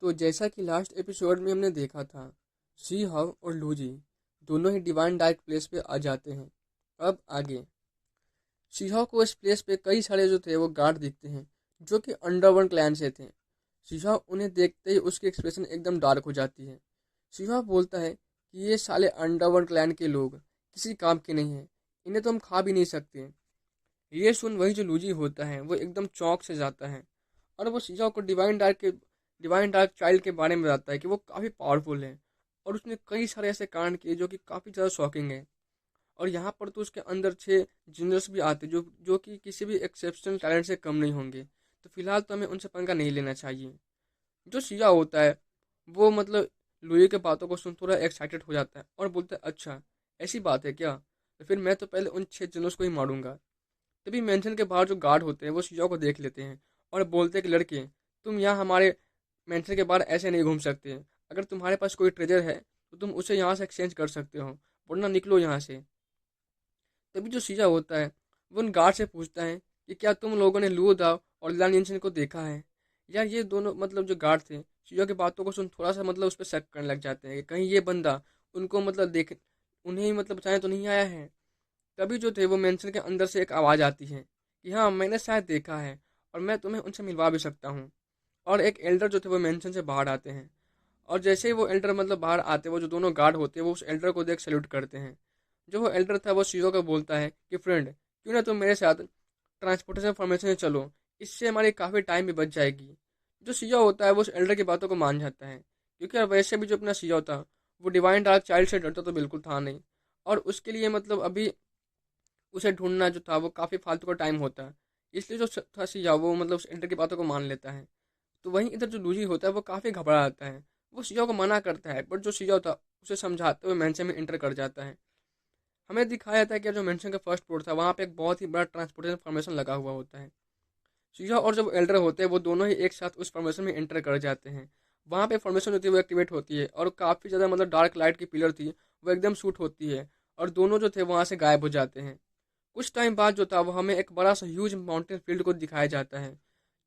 तो जैसा कि लास्ट एपिसोड में हमने देखा था, शी हाव और लूजी दोनों ही डिवाइन डार्क प्लेस पे आ जाते हैं। अब आगे शी हाव को इस प्लेस पे कई सारे जो थे वो गार्ड दिखते हैं, जो कि अंडरवर्ल्ड क्लैन से थे। शी हाव उन्हें देखते ही उसकी एक्सप्रेशन एकदम डार्क हो जाती है। शी हाव बोलता है कि ये साले अंडरवर्ल्ड क्लैन के लोग किसी काम के नहीं हैं, इन्हें तो हम खा भी नहीं सकते। ये सुन वही जो लूजी होता है वो एकदम चौंक से जाता है, और वो शीजा को डिवाइन डार्क चाइल्ड के बारे में बताता है कि वो काफ़ी पावरफुल है और उसने कई सारे ऐसे कांड किए जो कि काफ़ी ज़्यादा शॉकिंग है। और यहाँ पर तो उसके अंदर 6 जीनियस भी आते जो कि किसी भी एक्सेप्शनल टैलेंट से कम नहीं होंगे। तो फिलहाल तो हमें उनसे पंगा नहीं लेना चाहिए। जो शीजा होता है वो लुई के बातों को सुन थोड़ा एक्साइटेड हो जाता है और बोलता है, अच्छा ऐसी बात है क्या, तो फिर मैं तो पहले उन 6 जिनोस को ही मारूंगा। तभी मेंशन के बाहर जो गार्ड होते हैं वो शीजा को देख लेते हैं और बोलते हैं कि लड़के, तुम यहाँ हमारे मेंशन के बाहर ऐसे नहीं घूम सकते। अगर तुम्हारे पास कोई ट्रेजर है तो तुम उसे यहाँ से एक्सचेंज कर सकते हो, वरना निकलो यहाँ से। तभी जो शीजा होता है वो उन गार्ड से पूछता है कि क्या तुम लोगों ने लू दाव और लान यंशन को देखा है। यार ये दोनों जो गार्ड थे शीजा की बातों को सुन थोड़ा सा उस पर शक करने लग जाते हैं कि कहीं ये बंदा उनको देख उन्हें बचाने तो नहीं आया है। तभी जो थे वो मेंशन के अंदर से एक आवाज़ आती है कि हाँ मैंने शायद देखा है और मैं तुम्हें उनसे मिलवा भी सकता हूँ। और एक एल्डर जो थे वो मेंशन से बाहर आते हैं, और जैसे ही वो एल्डर बाहर आते हैं, वो जो दोनों गार्ड होते हैं वो उस एल्डर को देख सैल्यूट करते हैं। जो वो एल्डर था वो शीरो को बोलता है कि फ्रेंड, क्यों ना तुम मेरे साथ ट्रांसपोर्टेशन फॉर्मेशन से चलो, इससे हमारी काफ़ी टाइम भी बच जाएगी। जो सीजा होता है वो उस एल्डर की बातों को मान जाता है, क्योंकि यार वैसे भी जो अपना सीजा था वो डिवाइन डार्क चाइल्ड से डरता तो बिल्कुल था नहीं, और उसके लिए अभी उसे ढूंढना जो था वो काफ़ी फालतू का टाइम होता है। इसलिए जो था सिया वो उस एल्डर की बातों को मान लेता है। तो वहीं इधर जो लूजी होता है वो काफ़ी घबरा जाता है। वो सिया को मना करता है, बट जो सिया था उसे समझाते हुए मैंशन में इंटर कर जाता है। हमें दिखाया जाता है कि जो मेंशन का फर्स्ट फ्लोर था वहाँ पे एक बहुत ही बड़ा ट्रांसपोर्टेशन फॉर्मेशन लगा हुआ होता है। सीजा और जब एल्डर होते हैं वो दोनों ही एक साथ उस फॉर्मेशन में एंटर कर जाते हैं। वहाँ पे फॉर्मेशन होती है वो एक्टिवेट होती है, और काफ़ी ज़्यादा डार्क लाइट की पिलर थी वो एकदम शूट होती है, और दोनों जो थे वहाँ से गायब हो जाते हैं। कुछ टाइम बाद जो था वो हमें एक बड़ा सा ह्यूज माउंटेन फील्ड को दिखाया जाता है।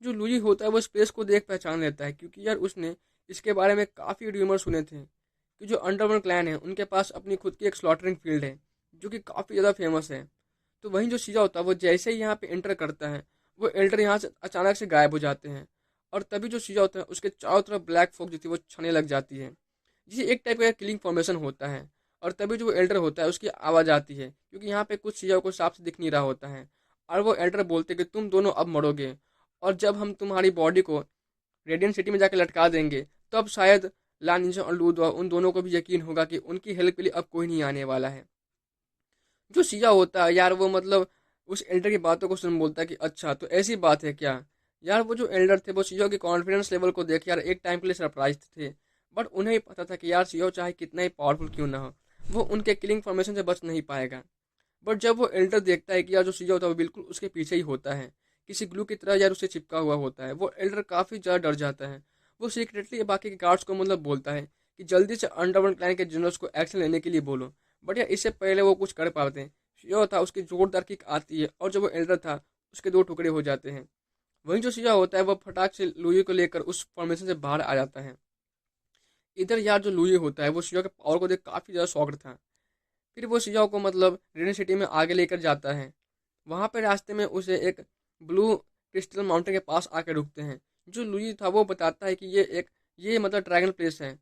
जो लूई होता है वो स्पेस को देख पहचान लेता है, क्योंकि यार उसने इसके बारे में काफ़ी र्यूमर सुने थे कि जो अंडरवर्ल्ड क्लैन है उनके पास अपनी खुद की एक स्लॉटरिंग फील्ड है जो कि काफ़ी ज़्यादा फेमस है। तो वहीं जो शीजा होता है वो जैसे ही यहाँ पे एंटर करता है वो एल्डर यहाँ से अचानक से गायब हो जाते हैं, और तभी जो शीजा होता है उसके चारों तरफ ब्लैक फॉग जो थी वो छाने लग जाती है, जिसे एक टाइप का किलिंग फॉर्मेशन होता है। और तभी जो वो एल्डर होता है उसकी आवाज़ आती है, क्योंकि यहाँ पे कुछ शीजा को साफ से दिख नहीं रहा होता है, और वो एल्डर बोलते कि तुम दोनों अब मरोगे, और जब हम तुम्हारी बॉडी को रेडियंट सिटी में जाकर लटका देंगे तब शायद लान निंजा और लूदवा उन दोनों को भी यकीन होगा कि उनकी हेल्प के लिए अब कोई नहीं आने वाला है। जो सिया होता है यार वो उस एल्डर की बातों को सुन बोलता है कि अच्छा तो ऐसी बात है क्या। यार वो जो एल्डर थे वो सिया के कॉन्फिडेंस लेवल को देख यार एक टाइम के लिए सरप्राइज थे, बट उन्हें ही पता था कि यार सिया चाहे कितना ही पावरफुल क्यों ना हो वो उनके किलिंग फॉर्मेशन से बच नहीं पाएगा। बट जब वो एल्डर देखता है कि यार जो सिया होता है वो बिल्कुल उसके पीछे ही होता है, किसी ग्लू की तरह यार उससे चिपका हुआ होता है, वो एल्डर काफ़ी ज़्यादा डर जाता है। वो सीक्रेटली बाकी के गार्ड्स को बोलता है कि जल्दी से अंडरवर्ल्ड क्लैन के जनरल्स को एक्शन लेने के लिए बोलो, बट यार इससे पहले वो कुछ कर पाते हैं। सिया था उसकी जोरदार किक आती है और जो वो एल्डर था उसके दो टुकड़े हो जाते हैं। वहीं जो सिया होता है वो फटाक से लुई को लेकर उस फॉर्मेशन से बाहर आ जाता है। इधर यार जो लुई होता है वो सिया के पावर को देख काफ़ी ज़्यादा शॉक्ड था। फिर वो सिया को रेडियन सिटी में आगे लेकर जाता है। वहाँ पे रास्ते में उसे एक ब्लू क्रिस्टल माउंटेन के पास आकर रुकते हैं। जो लुई था वो बताता है कि ये ड्रैगन प्लेस है,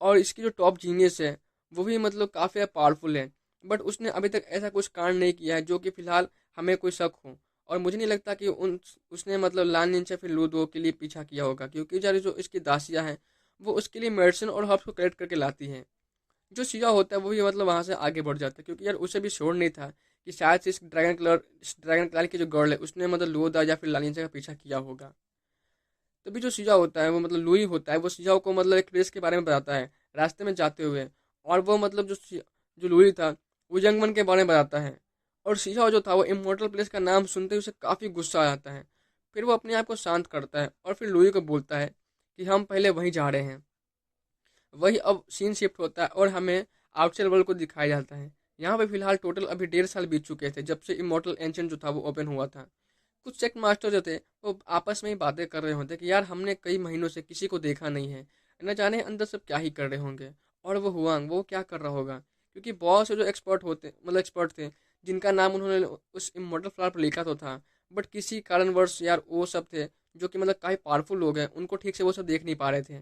और इसकी जो टॉप जीनियस है वो भी काफ़ी पावरफुल है, बट उसने अभी तक ऐसा कुछ कांड नहीं किया है जो कि फ़िलहाल हमें कोई शक हो। और मुझे नहीं लगता कि उन उसने लान निंजा से फिर लूदो के लिए पीछा किया होगा, क्योंकि यार जो इसकी दासियाँ हैं वो उसके लिए मेडिसिन और हर्ब्स को कलेक्ट करके लाती हैं। जो सिया होता है वो भी वहाँ से आगे बढ़ जाता है, क्योंकि यार उसे भी श्योर नहीं था कि शायद से इस ड्रैगन कलर की जो गर्ल है उसने लूदा या फिर लालिंजा का पीछा किया होगा। तभी जो सिया होता है वो लुई होता है वो सिया को एक प्लेस के बारे में बताता है रास्ते में जाते हुए। और वो जो लुई था वो यंगमन के बारे में बताता है, और सिया जो था वो इमोर्टल प्लेस का नाम सुनते ही उसे काफ़ी गुस्सा आ जाता है। फिर वो अपने आप को शांत करता है और फिर लुई को बोलता है कि हम पहले वहीं जा रहे हैं। वही अब सीन शिफ्ट होता है और हमें आउटसाइड वर्ल्ड को दिखाया जाता है। यहाँ पे फिलहाल टोटल अभी 1.5 साल बीत चुके थे जब से इमोर्टल एंशन जो था वो ओपन हुआ था। कुछ सेक्ट मास्टर जो थे वो आपस में ही बातें कर रहे होते कि यार हमने कई महीनों से किसी को देखा नहीं है, न जाने अंदर सब क्या ही कर रहे होंगे। और वो हुआंग वो क्या कर रहा होगा, क्योंकि बहुत से जो एक्सपर्ट होते मतलब एक्सपर्ट थे जिनका नाम उन्होंने उस इमोर्टल फ्लावर पर लिखा तो था, बट किसी कारणवश यार वो सब थे जो कि मतलब काफ़ी पावरफुल लोग हैं, उनको ठीक से वो सब देख नहीं पा रहे थे।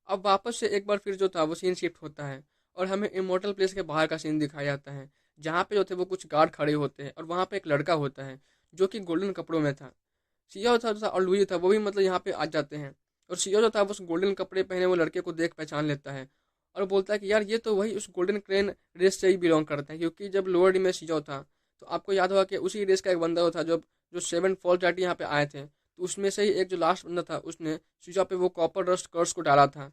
अब वापस से एक बार फिर जो था वो सीन शिफ्ट होता है और हमें इमोर्टल प्लेस के बाहर का सीन दिखाया जाता है, जहाँ पे जो थे वो कुछ गार्ड खड़े होते हैं और वहाँ पे एक लड़का होता है जो कि गोल्डन कपड़ों में था। सिया था और लुई था, वो भी मतलब यहाँ पे आ जाते हैं। और सिया जो था वो उस गोल्डन कपड़े पहने वो लड़के को देख पहचान लेता है और बोलता है कि यार ये तो वही उस गोल्डन क्रेन रेस से ही बिलोंग करता है, क्योंकि जब लोअर डी में सिया था तो आपको याद होगा कि उसी रेस का एक बंदा था जो जो सेवन फॉल चार्टी यहाँ पे आए थे, तो उसमें से ही एक जो लास्ट बंदा था उसने सिया पे वो कॉपर रस्ट कर्स को डाला था।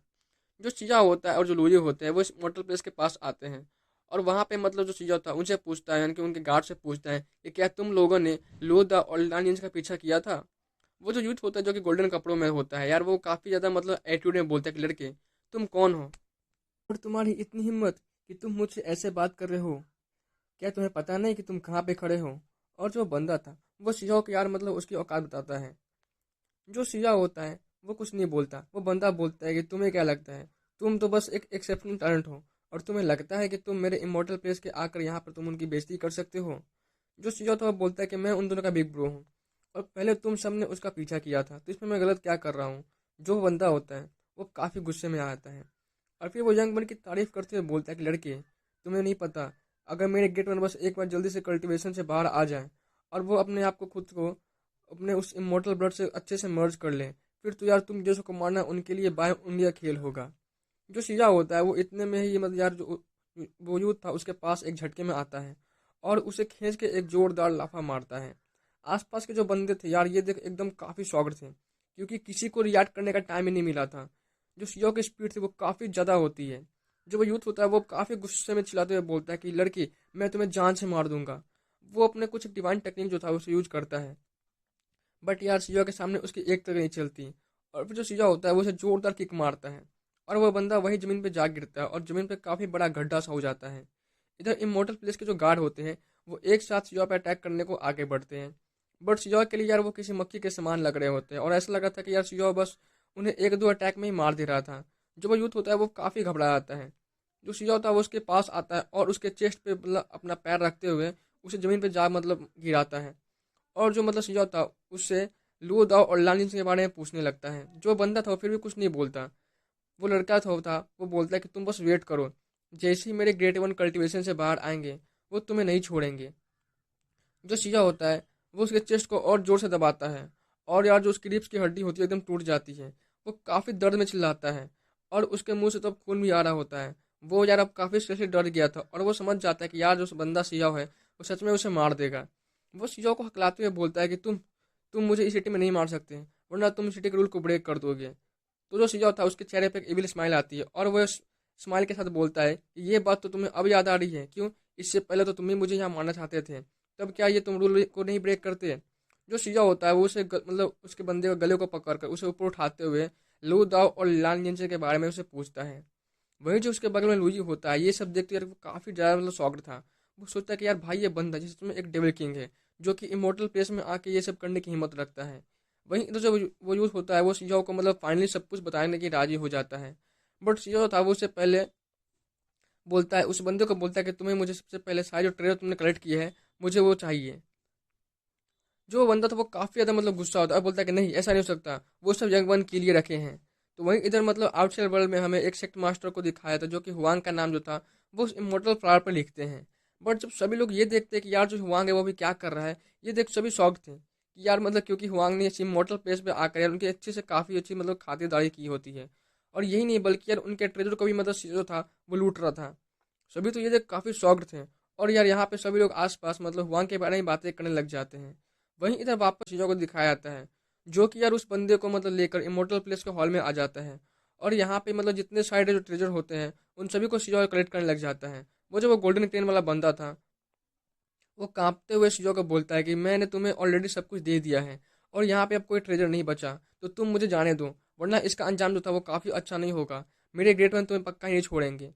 जो चीज़ा होता है और जो लूजी होते हैं वो इस मोटल प्लेस के पास आते हैं और वहाँ पे मतलब जो चीज़ा था उनसे पूछता है, यानी कि उनके गार्ड से पूछता है कि क्या तुम लोगों ने लो द ऑल्डानियंस का पीछा किया था। वो जो यूथ होता है जो कि गोल्डन कपड़ों में होता है यार, वो काफ़ी ज़्यादा मतलब एटीट्यूड में बोलता है कि लड़के तुम कौन हो और तुम्हारी इतनी हिम्मत कि तुम मुझसे ऐसे बात कर रहे हो, क्या तुम्हें पता नहीं कि तुम कहाँ पे खड़े हो। और जो बंदा था वो सिया को यार मतलब उसकी औकात बताता है। जो सिया होता है वो कुछ नहीं बोलता, वो बंदा बोलता है कि तुम्हें क्या लगता है, तुम तो बस एक एक्सेप्शनल टैलेंट हो और तुम्हें लगता है कि तुम मेरे इमोर्टल प्लेस के आकर यहाँ पर तुम उनकी बेइज्जती कर सकते हो। जो सिया था वो बोलता है कि मैं उन दोनों का बिग ब्रो हूँ और पहले तुम सबने उसका पीछा किया था, तो इसमें मैं गलत क्या कर रहा हूँ। जो बंदा होता है वो काफ़ी गुस्से में आता है और फिर वो यंग बन की तारीफ करते हुए बोलता है कि लड़के तुम्हें नहीं पता, अगर मेरे गेट वन बस एक बार जल्दी से कल्टीवेशन से बाहर आ जाए और वो अपने आप को खुद को अपने उस इमोर्टल ब्लड से अच्छे से मर्ज कर ले, फिर तो यार तुम जैसों को मारना उनके लिए बाय इंडिया खेल होगा। जो शीजा होता है वो इतने में ही मतलब यार जो वो यूथ था उसके पास एक झटके में आता है और उसे खींच के एक जोरदार लाफा मारता है। आसपास के जो बंदे थे यार ये देख एकदम काफ़ी शॉक्ड थे, क्योंकि किसी को रिएक्ट करने का टाइम ही नहीं मिला था। जो शियो की स्पीड थी वो काफ़ी ज़्यादा होती है। जो वो यूथ होता है वो काफ़ी गुस्से में चिल्लाते हुए बोलता है कि लड़की मैं तुम्हें जान से मार दूंगा। वो अपने कुछ डिवाइन टेक्निक जो था उसे यूज करता है, बट यार सिया के सामने उसकी एक तक नहीं चलती। और फिर जो सिया होता है वो उसे जोरदार किक मारता है और वह बंदा वही जमीन पे जा गिरता है और जमीन पे काफ़ी बड़ा गड्ढा सा हो जाता है। इधर इमोर्टल प्लेस के जो गार्ड होते हैं वो एक साथ सिया पे अटैक करने को आगे बढ़ते हैं, बट सिया के लिए यार वो किसी मक्खी के समान लग रहे होते हैं और ऐसा लग रहा था कि यार सिया बस उन्हें एक दो अटैक में ही मार दे रहा था। जो वो यूथ होता है वो काफ़ी घबरा जाता है। जो सिया होता है वो उसके पास आता है और उसके चेस्ट पे मतलब अपना पैर रखते हुए उसे ज़मीन पे जा मतलब गिराता है और जो मतलब सिया था उससे लू दाव और लालिन के बारे में पूछने लगता है। जो बंदा था वो फिर भी कुछ नहीं बोलता। वो लड़का था वो बोलता है कि तुम बस वेट करो, जैसे ही मेरे ग्रेट वन कल्टीवेशन से बाहर आएंगे वो तुम्हें नहीं छोड़ेंगे। जो सिया होता है वो उसके चेस्ट को और जोर से दबाता है और यार जो उसकी रिब्स की हड्डी होती है एकदम टूट जाती है। वो काफ़ी दर्द में चिल्लाता है और उसके मुंह से तो अब खून भी आ रहा होता है। वो यार अब काफ़ी से डर गया था और वो समझ जाता है कि यार जो बंदा सिया है वो सच में उसे मार देगा। वो सिया को हकलाते हुए बोलता है कि तुम मुझे इस सिटी में नहीं मार सकते, वरना तुम सिटी के रूल को ब्रेक कर दोगे। तो जो सिया था उसके चेहरे पे एक इविल स्माइल आती है और वो स्माइल के साथ बोलता है कि ये बात तो तुम्हें अब याद आ रही है क्यों, इससे पहले तो तुम ही मुझे यहाँ मारना चाहते थे, तब क्या ये तुम रूल को नहीं ब्रेक करते। जो सिया होता है वो उसे मतलब उसके बंदे के गले को पकड़कर उसे ऊपर उठाते हुए लू दाव और लाल निंजे के बारे में उसे पूछता है। वहीं जो उसके बगल में लूजी होता है ये सब देखते यार वो काफ़ी ज़्यादा मतलब शॉक्ड था। वो सोचता है कि यार भाई ये बंदा जिसमें एक डेविल किंग है जो कि इमोर्टल प्लेस में आके ये सब करने की हिम्मत रखता है। वहीं इधर जो वो यूथ होता है वो सियाओ को मतलब फाइनली सब कुछ बताने की राजी हो जाता है। बट सियाओ था वो उससे पहले बोलता है, उस बंदे को बोलता है कि तुम्हें मुझे सबसे पहले सारे जो ट्रेजर तुमने कलेक्ट किए हैं मुझे वो चाहिए। जो बंदा था वो काफ़ी ज़्यादा मतलब गुस्सा होता है और बोलता है कि नहीं ऐसा नहीं हो सकता, वो सब यंग वन के लिए रखे हैं। तो वहीं इधर मतलब आउटसाइड वर्ल्ड में हमें एक सेक्ट मास्टर को दिखाया था जो कि हुआंग का नाम जो था वो उस इमोर्टल फ्लावर पर लिखते हैं। बट जब सभी लोग ये देखते हैं कि यार जो हुआंग है वो भी क्या कर रहा है, ये देख सभी शौक थे कि यार मतलब क्योंकि हुआंग ने इस इमोर्टल प्लेस पे आकर यार उनकी अच्छे से काफ़ी अच्छी मतलब खातिरदारी की होती है। और यही नहीं बल्कि यार उनके ट्रेजर को भी मतलब जो था वो लूट रहा था। सभी तो ये देख काफ़ी शॉक्ड थे और यार यहाँ पे सभी लोग आसपास मतलब हुआंग के बारे में बातें करने लग जाते हैं। वहीं इधर वापस चीज़ों को दिखाया जाता है जो कि यार उस बंदे को मतलब लेकर इमोर्टल प्लेस के हॉल में आ जाता है और यहाँ पे मतलब जितने सारे जो ट्रेजर होते हैं उन सभी को सीजो कलेक्ट करने लग जाता है। वो जो वो गोल्डन क्रेन वाला बंदा था वो कांपते हुए सीजो को बोलता है कि मैंने तुम्हें ऑलरेडी सब कुछ दे दिया है और यहाँ पे अब कोई ट्रेजर नहीं बचा, तो तुम मुझे जाने दो, वरना इसका अंजाम जो था वो काफ़ी अच्छा नहीं होगा। मेरे ग्रेट वन तुम्हें पक्का ही नहीं छोड़ेंगे।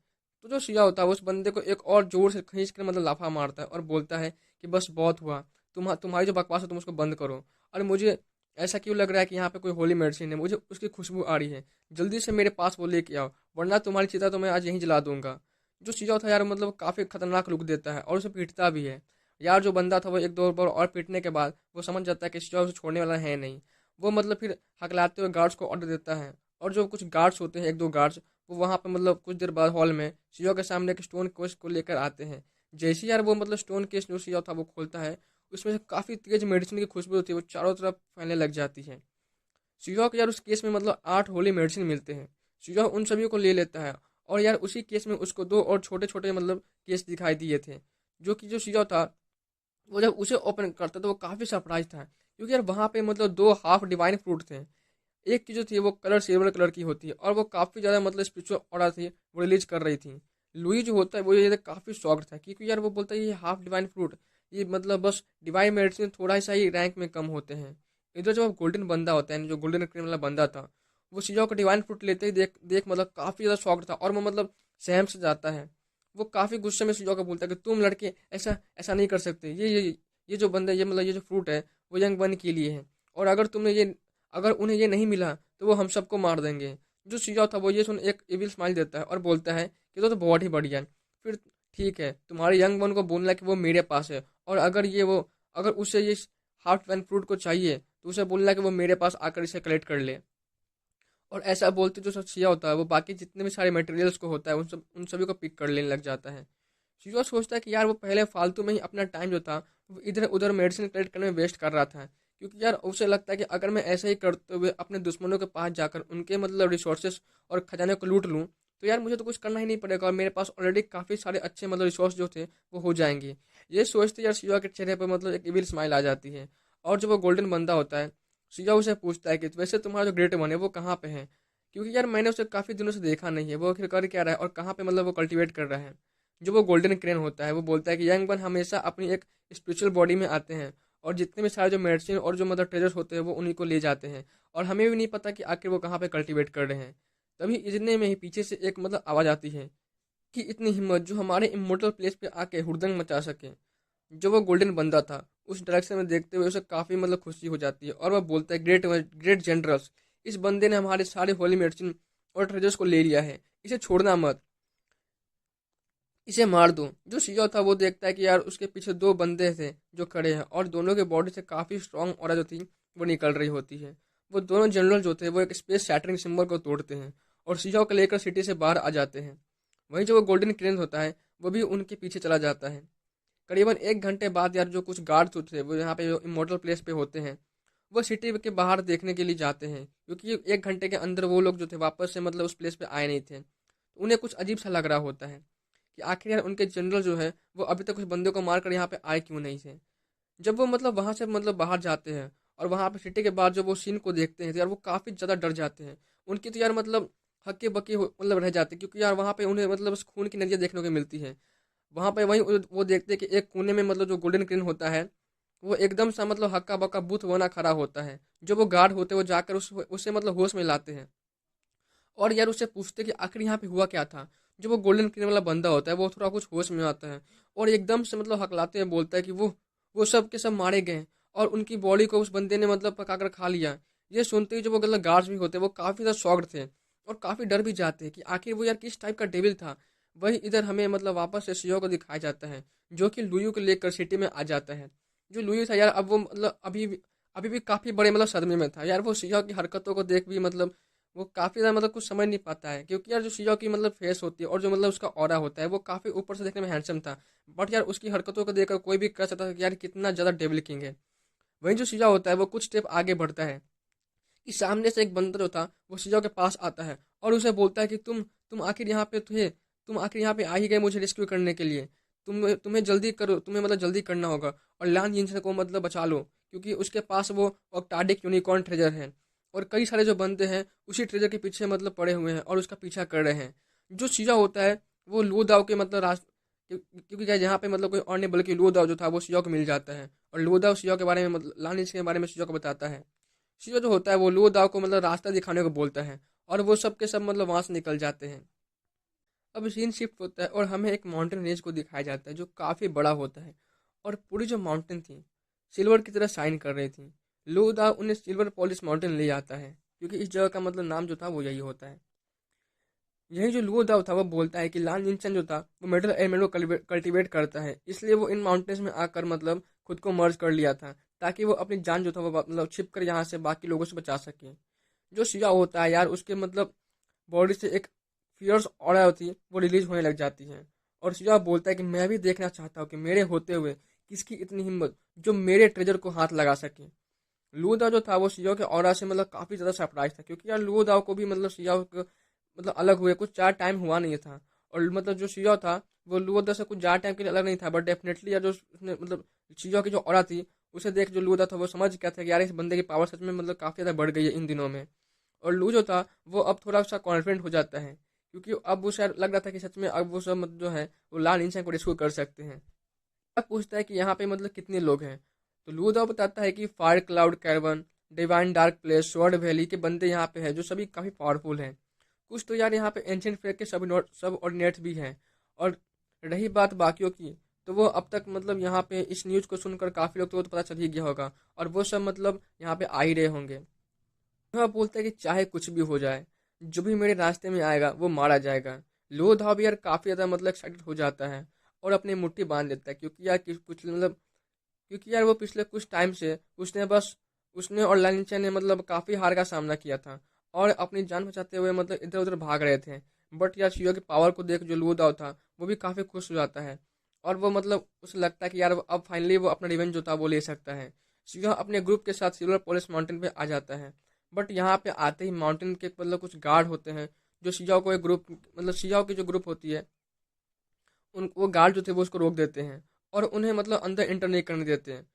तो जो सिया होता है वो उस बंदे को एक और जोर से खींच कर मतलब लाफा मारता है और बोलता है कि बस बहुत हुआ, तुम्हारी जो बकवास है तुम उसको बंद करो। और मुझे ऐसा क्यों लग रहा है कि यहाँ पे कोई होली मेडिसिन है, मुझे उसकी खुशबू आ रही है, जल्दी से मेरे पास वो लेके आओ, वरना तुम्हारी चिता तो मैं आज यहीं जला दूंगा। जो शिजाओ था यार मतलब काफ़ी खतरनाक लुक देता है और उसे पीटता भी है। यार जो बंदा था वो एक दो बार और पीटने के बाद वो समझ जाता है कि शिजाओ उसे छोड़ने वाला है नहीं। वो मतलब फिर हकलाते हुए गार्ड्स को ऑर्डर देता है, और जो कुछ गार्ड्स होते हैं, एक दो गार्ड्स, वो वहाँ पे मतलब कुछ देर बाद हॉल में शिजाओ के सामने एक स्टोन केस को लेकर आते हैं। जैसे ही यार वो मतलब स्टोन केस जो शिजाओ था वो खोलता है, उसमें से काफ़ी तेज मेडिसिन की खुशबू होती है, वो चारों तरफ फैलने लग जाती है। शिजाओ को यार उस केस में मतलब 8 होली मेडिसिन मिलते हैं। शिजाओ उन सभी को ले लेता है, और यार उसी केस में उसको दो और छोटे छोटे मतलब केस दिखाई दिए थे, जो कि जो शिजाओ था वो जब उसे ओपन करता तो वो काफ़ी सरप्राइज था, क्योंकि यार वहाँ पे मतलब दो हाफ डिवाइन फ्रूट थे। एक की जो थी वो कलर सिल्वर कलर की होती है, और वो काफ़ी ज़्यादा मतलब स्पिरिचुअल ऑरा थी, वो रिलीज कर रही थी। लुई जो होता है वो ये काफ़ी शॉक्ड था, क्योंकि यार वो बोलता है ये हाफ डिवाइन फ्रूट, ये मतलब बस डिवाइन मेडिसिन थोड़ा सा ही रैंक में कम होते हैं। इधर जो गोल्डन बंदा होता है, जो गोल्डन क्रीम वाला बंदा था, वो शिजाओ को डिवाइन फ्रूट लेते ही देख देख मतलब काफ़ी ज़्यादा शॉक्ड था, और वो मतलब सहम से जाता है। वो काफ़ी गुस्से में शिजाओ को बोलता है कि तुम लड़के ऐसा ऐसा नहीं कर सकते, ये जो बंदा, ये मतलब ये जो फ्रूट है वो यंग वन के लिए है, और अगर उन्हें ये नहीं मिला तो वो हम सबको मार देंगे। जो शिजाओ था वो ये सुन एक इविल स्माइल देता है और बोलता है कि तो बहुत ही बढ़िया है। फिर ठीक है, तुम्हारे यंग वन को बोलना कि वो मेरे पास है, और अगर उसे ये हाफ वन फ्रूट को चाहिए तो उसे बोलना कि वो मेरे पास आकर इसे कलेक्ट कर ले। और ऐसा बोलते जो शिया होता है वो बाकी जितने भी सारे मटेरियल्स को होता है उन सभी को पिक कर लेने लग जाता है। शिवा सोचता है कि यार वो पहले फालतू में ही अपना टाइम जो था वो इधर उधर मेडिसिन कलेक्ट करने में वेस्ट कर रहा था, क्योंकि यार उसे लगता है कि अगर मैं ऐसे ही करते हुए अपने दुश्मनों के पास जाकर उनके मतलब रिसोर्सेस और खजाने को लूट लूँ, तो यार मुझे तो कुछ करना ही नहीं पड़ेगा, और मेरे पास ऑलरेडी काफ़ी सारे अच्छे मतलब रिसोर्स जो थे वो हो जाएंगे। ये सोचते यार शिवा के चेहरे पर मतलब एक इविल स्माइल आ जाती है। और जो वो गोल्डन बंदा होता है, शिवा उसे पूछता है कि वैसे तुम्हारा जो ग्रेट वन है वो कहाँ पे है, क्योंकि यार मैंने उसे काफ़ी दिनों से देखा नहीं है, वो आखिर कर क्या रहा है और कहाँ पे मतलब वो कल्टीवेट कर रहा है। जो वो गोल्डन क्रेन होता है वो बोलता है कि यंग वन हमेशा अपनी एक स्पिरिचुअल बॉडी में आते हैं, और जितने भी सारे जो मेडिसिन और जो मतलब ट्रेजर्स होते हैं वो उन्हीं को ले जाते हैं, और हमें भी नहीं पता कि आखिर वो कहाँ पे कल्टीवेट कर रहे हैं। तभी इतने में ही पीछे से एक मतलब आवाज़ आती है कि इतनी हिम्मत जो हमारे इमोर्टल प्लेस पे आके हुड़दंग मचा सके। जो वो गोल्डन बंदा था उस डायरेक्शन में देखते हुए उसे काफ़ी मतलब खुशी हो जाती है, और वह बोलता है ग्रेट ग्रेट जनरल्स, इस बंदे ने हमारे सारे होली मेडिसिन और ट्रेजर्स को ले लिया है, इसे छोड़ना मत, इसे मार दूं। जो शिजो था वो देखता है कि यार उसके पीछे दो बंदे थे जो खड़े हैं, और दोनों के बॉडी से काफ़ी स्ट्रांग ऑरा जो थी वो निकल रही होती है। वो दोनों जनरल जो थे वो एक स्पेस शैटरिंग सिंबल को तोड़ते हैं और शिजो को लेकर सिटी से बाहर आ जाते हैं। वहीं जो वो गोल्डन क्रेन होता है वो भी उनके पीछे चला जाता है। करीबन 1 घंटे बाद यार जो कुछ गार्ड्स होते हैं वो यहाँ पे जो इमोर्टल प्लेस पे होते हैं, वो सिटी के बाहर देखने के लिए जाते हैं, क्योंकि 1 घंटे के अंदर वो लोग जो थे वापस से मतलब उस प्लेस पे आए नहीं थे। तो उन्हें कुछ अजीब सा लग रहा होता है कि आखिर यार उनके जनरल जो है वो अभी तक उस बंदे को मारकर यहाँ पे आए क्यों नहीं थे। जब वो मतलब वहाँ से मतलब बाहर जाते हैं और वहाँ पे सिटी के बाद जब वो सीन को देखते हैं तो यार वो काफ़ी ज़्यादा डर जाते हैं। उनकी तो यार मतलब हक्के बक्के मतलब रह जाते हैं, क्योंकि यार वहाँ पे उन्हें मतलब उस खून की नदियाँ देखने को मिलती है। वहाँ पे वहीं वो देखते हैं कि एक कोने में मतलब जो गोल्डन क्रेन होता है वो एकदम सा मतलब हक्का बक्का बूथ बना खड़ा होता है। जो वो गार्ड होते हैं वो जाकर उसे मतलब होश में लाते हैं, और यार उससे पूछते कि आखिर यहाँ पे हुआ क्या था। जो वो गोल्डन क्रीम वाला बंदा होता है वो थोड़ा कुछ होश में आता है, और एकदम से मतलब हकलाते हुए बोलता है कि वो सब के सब मारे गए, और उनकी बॉडी को उस बंदे ने मतलब पका कर खा लिया। ये सुनते ही जो वो मतलब गार्ड्स भी होते हैं वो काफ़ी ज़्यादा शॉक्ड थे, और काफ़ी डर भी जाते हैं कि आखिर वो यार किस टाइप का डेविल था। वही इधर हमें मतलब वापस से सीओ को दिखाया जाता है, जो कि लुयू को लेकर सिटी में आ जाता है। जो लुयू था यार अब वो मतलब अभी भी काफ़ी बड़े मतलब सदमे में था यार। वो सीओ की हरकतों को देख भी मतलब वो काफ़ी ज़्यादा मतलब कुछ समझ नहीं पाता है, क्योंकि यार जो शिज़ो की मतलब फेस होती है और जो मतलब उसका ऑरा होता है वो काफ़ी ऊपर से देखने में हैंडसम था, बट यार उसकी हरकतों को देखकर कोई भी कह सकता था कि यार कितना ज़्यादा डेविल किंग है। वहीं जो शिज़ो होता है वो कुछ स्टेप आगे बढ़ता है कि सामने से एक बंदर जो था वो शिज़ो के पास आता है और उसे बोलता है कि तुम आखिर यहाँ पे थे, तुम आखिर यहाँ पे आ ही गए मुझे रेस्क्यू करने के लिए। तुम्हें जल्दी करो, तुम्हें मतलब जल्दी करना होगा और लान जिनसे को मतलब बचा लो, क्योंकि उसके पास वो ऑक्टाडिक यूनिकॉर्न ट्रेजर है, और कई सारे जो बंदे हैं उसी ट्रेजर के पीछे मतलब पड़े हुए हैं और उसका पीछा कर रहे हैं। जो शीजा होता है वो लू दाव के मतलब क्योंकि क्या यहाँ पे मतलब कोई और नहीं बल्कि लू दाव जो था वो शिजा को मिल जाता है, और लू दाव शिजा के बारे में मतलब लानिस के बारे में शिजा को बताता है। शिजा जो होता है वो लू दाव को मतलब रास्ता दिखाने को बोलता है, और वो सब के सब मतलब वहाँ से निकल जाते हैं। अब सीन शिफ्ट होता है और हमें एक माउंटेन रेंज को दिखाया जाता है जो काफ़ी बड़ा होता है, और पूरी जो माउंटेन थी सिल्वर की तरह शाइन कर रही थी। लू दाव उन्हें सिल्वर पॉलिश माउंटेन ले आता है, क्योंकि इस जगह का मतलब नाम जो था वो यही होता है। यही जो लुओ दाव था वो बोलता है कि लाल जिनचन जो था वो मेटल एलिमेंट को कल्टीवेट करता है, इसलिए वो इन माउंटेन्स में आकर मतलब खुद को मर्ज कर लिया था, ताकि वो अपनी जान जो था वो मतलब छिप कर यहाँ से बाकी लोगों से बचा सके। जो शिया होता है यार, उसके मतलब बॉडी से एक फियर्स ऑरा होती है वो रिलीज होने लग जाती है। और शिया बोलता है कि मैं भी देखना चाहता हूँ कि मेरे होते हुए किसकी इतनी हिम्मत जो मेरे ट्रेजर को हाथ लगा सके। लुओ दाव जो था वो शिया के ऑरा से मतलब काफी ज्यादा सरप्राइज था, क्योंकि यार लुओ दाव को भी मतलब शिया मतलब अलग हुए कुछ ज़्यादा टाइम हुआ नहीं था। और मतलब जो शिया था वो लुओदा से कुछ ज़्यादा टाइम के लिए अलग नहीं था, बट डेफिनेटली यार जो उसने मतलब शिया की जो ऑरा थी उसे देख जो लुओदा था वो समझ गया था कि यार इस बंदे की पावर सच में मतलब काफ़ी ज़्यादा बढ़ गई है इन दिनों में। और लू जो था वो अब थोड़ा सा कॉन्फिडेंट हो जाता है, क्योंकि अब उसे लग रहा था कि सच में अब वो सब मतलब जो है वो लाल इंसान को रेस्क्यू कर सकते हैं। अब पूछता है कि यहाँ पे मतलब कितने लोग हैं। तो लूदा बताता है कि fire cloud caravan, divine dark place, sword valley के बंदे यहाँ पे हैं जो सभी काफ़ी पावरफुल हैं। कुछ तो यार यहाँ पे एंशियंट फेक के सब ऑर्डिनेट्स भी हैं। और रही बात बाकियों की, तो वो अब तक मतलब यहाँ पे इस न्यूज़ को सुनकर काफ़ी लोग तो पता चल ही गया होगा, और वो सब मतलब यहाँ पे आ ही रहे होंगे। वह बोलता है कि चाहे कुछ भी हो जाए, जो भी मेरे रास्ते में आएगा वो मारा जाएगा। लो धाव यार काफ़ी ज़्यादा मतलब एक्साइटेड हो जाता है और अपनी मुट्ठी बांध लेता है, क्योंकि यार कुछ मतलब क्योंकि यार वो पिछले कुछ टाइम से उसने और लाइनचा ने मतलब काफ़ी हार का सामना किया था और अपनी जान बचाते हुए मतलब इधर उधर भाग रहे थे। बट यार शियो की पावर को देख जो लू दाव था वो भी काफ़ी खुश हो जाता है, और वो मतलब उसे लगता है कि यार अब फाइनली वो अपना रिवेंज जो था वो ले सकता है। शियो अपने ग्रुप के साथ सिल्वर पॉलिस माउंटेन पे आ जाता है। बट यहाँ पे आते ही माउंटेन के मतलब कुछ गार्ड होते हैं जो शिजाओ को एक ग्रुप मतलब शिजाओ की जो ग्रुप होती है उन वो गार्ड जो थे वो उसको रोक देते हैं और उन्हें मतलब अंदर एंटर नहीं करने देते हैं।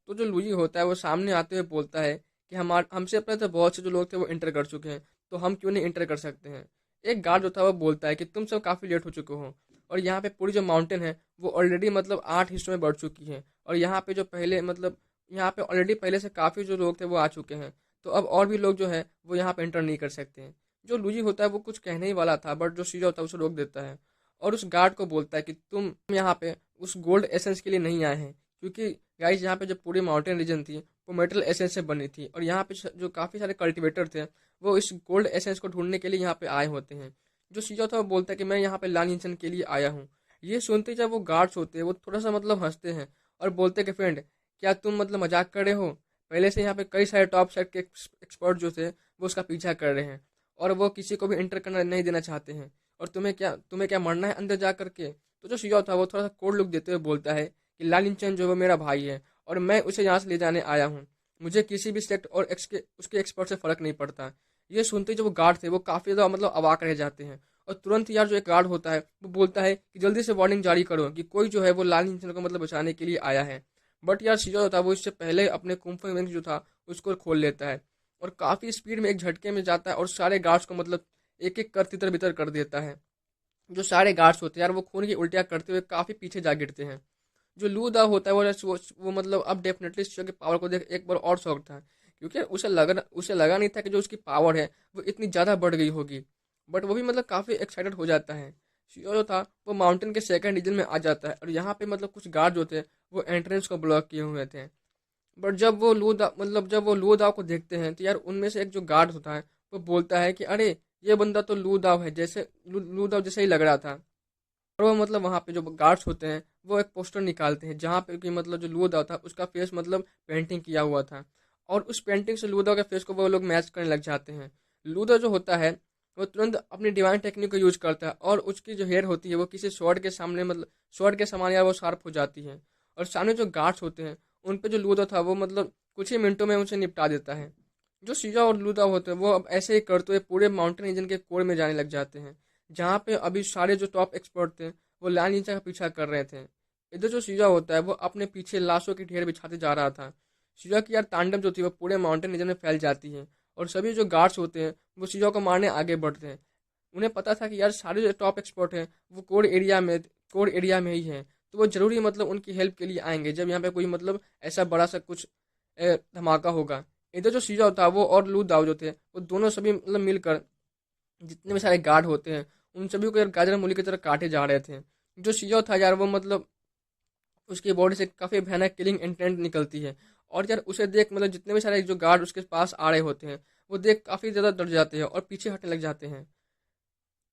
तो जो लुई होता है वो सामने आते हुए बोलता है कि हमसे पहले तो बहुत से जो लोग थे वो एंटर कर चुके हैं, तो हम क्यों नहीं एंटर कर सकते हैं। एक गार्ड जो था वो बोलता है कि तुम सब काफ़ी लेट हो चुके हो, और यहाँ पे पूरी जो माउंटेन है वो ऑलरेडी मतलब 8 हिस्सों में बढ़ चुकी है, और यहाँ पे जो पहले मतलब यहाँ पे ऑलरेडी पहले से काफ़ी जो लोग थे वो आ चुके हैं, तो अब और भी लोग जो है वो यहाँ पे एंटर नहीं कर सकते हैं। जो लुई होता है वो कुछ कहने ही वाला था, बट जो सीजा होता है उसे रोक देता है और उस गार्ड को बोलता है कि तुम यहाँ पे उस गोल्ड एसेंस के लिए नहीं आए हैं, क्योंकि गाइस यहाँ पे जो पूरी माउंटेन रीजन थी वो मेटल एसेंस से बनी थी, और यहाँ पे जो काफ़ी सारे कल्टिवेटर थे वो इस गोल्ड एसेंस को ढूंढने के लिए यहाँ पे आए होते हैं। जो सीजा था वो बोलता है कि मैं यहाँ पे लाल इंसान के लिए आया हूँ। ये सुनते ही जब वो गार्ड्स होते हैं वो थोड़ा सा मतलब हंसते हैं और बोलते हैं कि फ्रेंड, क्या तुम मतलब मजाक कर रहे हो? पहले से यहाँ पे कई सारे टॉप साइड के एक्सपर्ट जो थे वो उसका पीछा कर रहे हैं, और वो किसी को भी एंटर करना नहीं देना चाहते हैं, और तुम्हें क्या मरना है अंदर जा करके? तो जो शिया था वो थोड़ा सा कोल्ड लुक देते हुए बोलता है कि लालिंचन जो है वो मेरा भाई है और मैं उसे यहाँ से ले जाने आया हूँ। मुझे किसी भी सेक्ट और उसके एक्सपर्ट से फर्क नहीं पड़ता। ये सुनते ही जो वो गार्ड थे वो काफ़ी ज़्यादा मतलब अवाक रह जाते हैं, और तुरंत ही यार जो एक गार्ड होता है वो बोलता है कि जल्दी से वार्निंग जारी करो कि कोई जो है वो लालिंचन को मतलब बचाने के लिए आया है। बट यार शिया जो था वो इससे पहले अपने कुंफन विंग जो था उसको खोल लेता है और काफ़ी स्पीड में एक झटके में जाता है और सारे गार्ड्स को मतलब एक एक कर तितर बितर कर देता है। जो सारे गार्ड्स होते हैं यार वो खून की उल्टियाँ करते हुए काफ़ी पीछे जा गिरते हैं। जो लू दा होता है वो मतलब अब डेफिनेटली शिव की पावर को देख एक बार और शॉक था, क्योंकि उसे लगा नहीं था कि जो उसकी पावर है वो इतनी ज़्यादा बढ़ गई होगी। बट वो भी मतलब काफ़ी एक्साइटेड हो जाता है। शिव जो था वो माउंटेन के सेकंड रीजन में आ जाता है, और यहाँ पे मतलब कुछ गार्ड जो थे वो एंट्रेंस को ब्लॉक किए हुए थे। बट जब वो लू दाव को देखते हैं तो यार उनमें से एक जो गार्ड होता है वो बोलता है कि अरे, ये बंदा तो लू दाव है, जैसे लू दाव जैसे ही लग रहा था। और वो मतलब वहाँ पे जो गार्ड्स होते हैं वो एक पोस्टर निकालते हैं जहाँ पे कि मतलब जो लूदा था उसका फेस मतलब पेंटिंग किया हुआ था, और उस पेंटिंग से लूदा के फेस को वो लोग मैच करने लग जाते हैं। लूदा जो होता है वो तुरंत अपनी डिवाइन टेक्निक को यूज करता है, और उसकी जो हेयर होती है वो किसी स्वॉर्ड के सामने मतलब स्वॉर्ड के समान यार वो शार्प हो जाती है, और सामने जो गार्ड्स होते हैं उन पे जो लूदा था वो मतलब कुछ ही मिनटों में उसे निपटा देता है। जो सीजा और लूदा होते हैं वो अब ऐसे ही करते हुए पूरे माउंटेन रीजन के कोर में जाने लग जाते हैं, जहाँ पे अभी सारे जो टॉप एक्सपर्ट थे वो लाल नीचा का पीछा कर रहे थे। इधर जो सीजा होता है वो अपने पीछे लाशों की ढेर बिछाते जा रहा था। सीजा की यार तांडव जो थी वो पूरे माउंटेन रीजन में फैल जाती है, और सभी जो गार्ड्स होते हैं वो सीजा को मारने आगे बढ़ते हैं। उन्हें पता था कि यार सारे जो टॉप एक्सपर्ट हैं वो कोर एरिया में ही हैं, तो वो जरूरी मतलब उनकी हेल्प के लिए आएंगे जब यहाँ पे कोई मतलब ऐसा बड़ा सा कुछ धमाका होगा। इधर जो सीजा था वो और लू दाव जो थे वो दोनों सभी मतलब मिलकर जितने भी सारे गार्ड होते हैं उन सभी को यार गाजर मूली की तरह काटे जा रहे थे। जो सीओ था यार वो मतलब उसकी बॉडी से काफ़ी भयानक किलिंग इंटेंट निकलती है। और यार उसे देख मतलब जितने भी सारे जो गार्ड उसके पास आ रहे होते हैं वो देख काफ़ी ज़्यादा डर जाते हैं और पीछे हटने लग जाते हैं।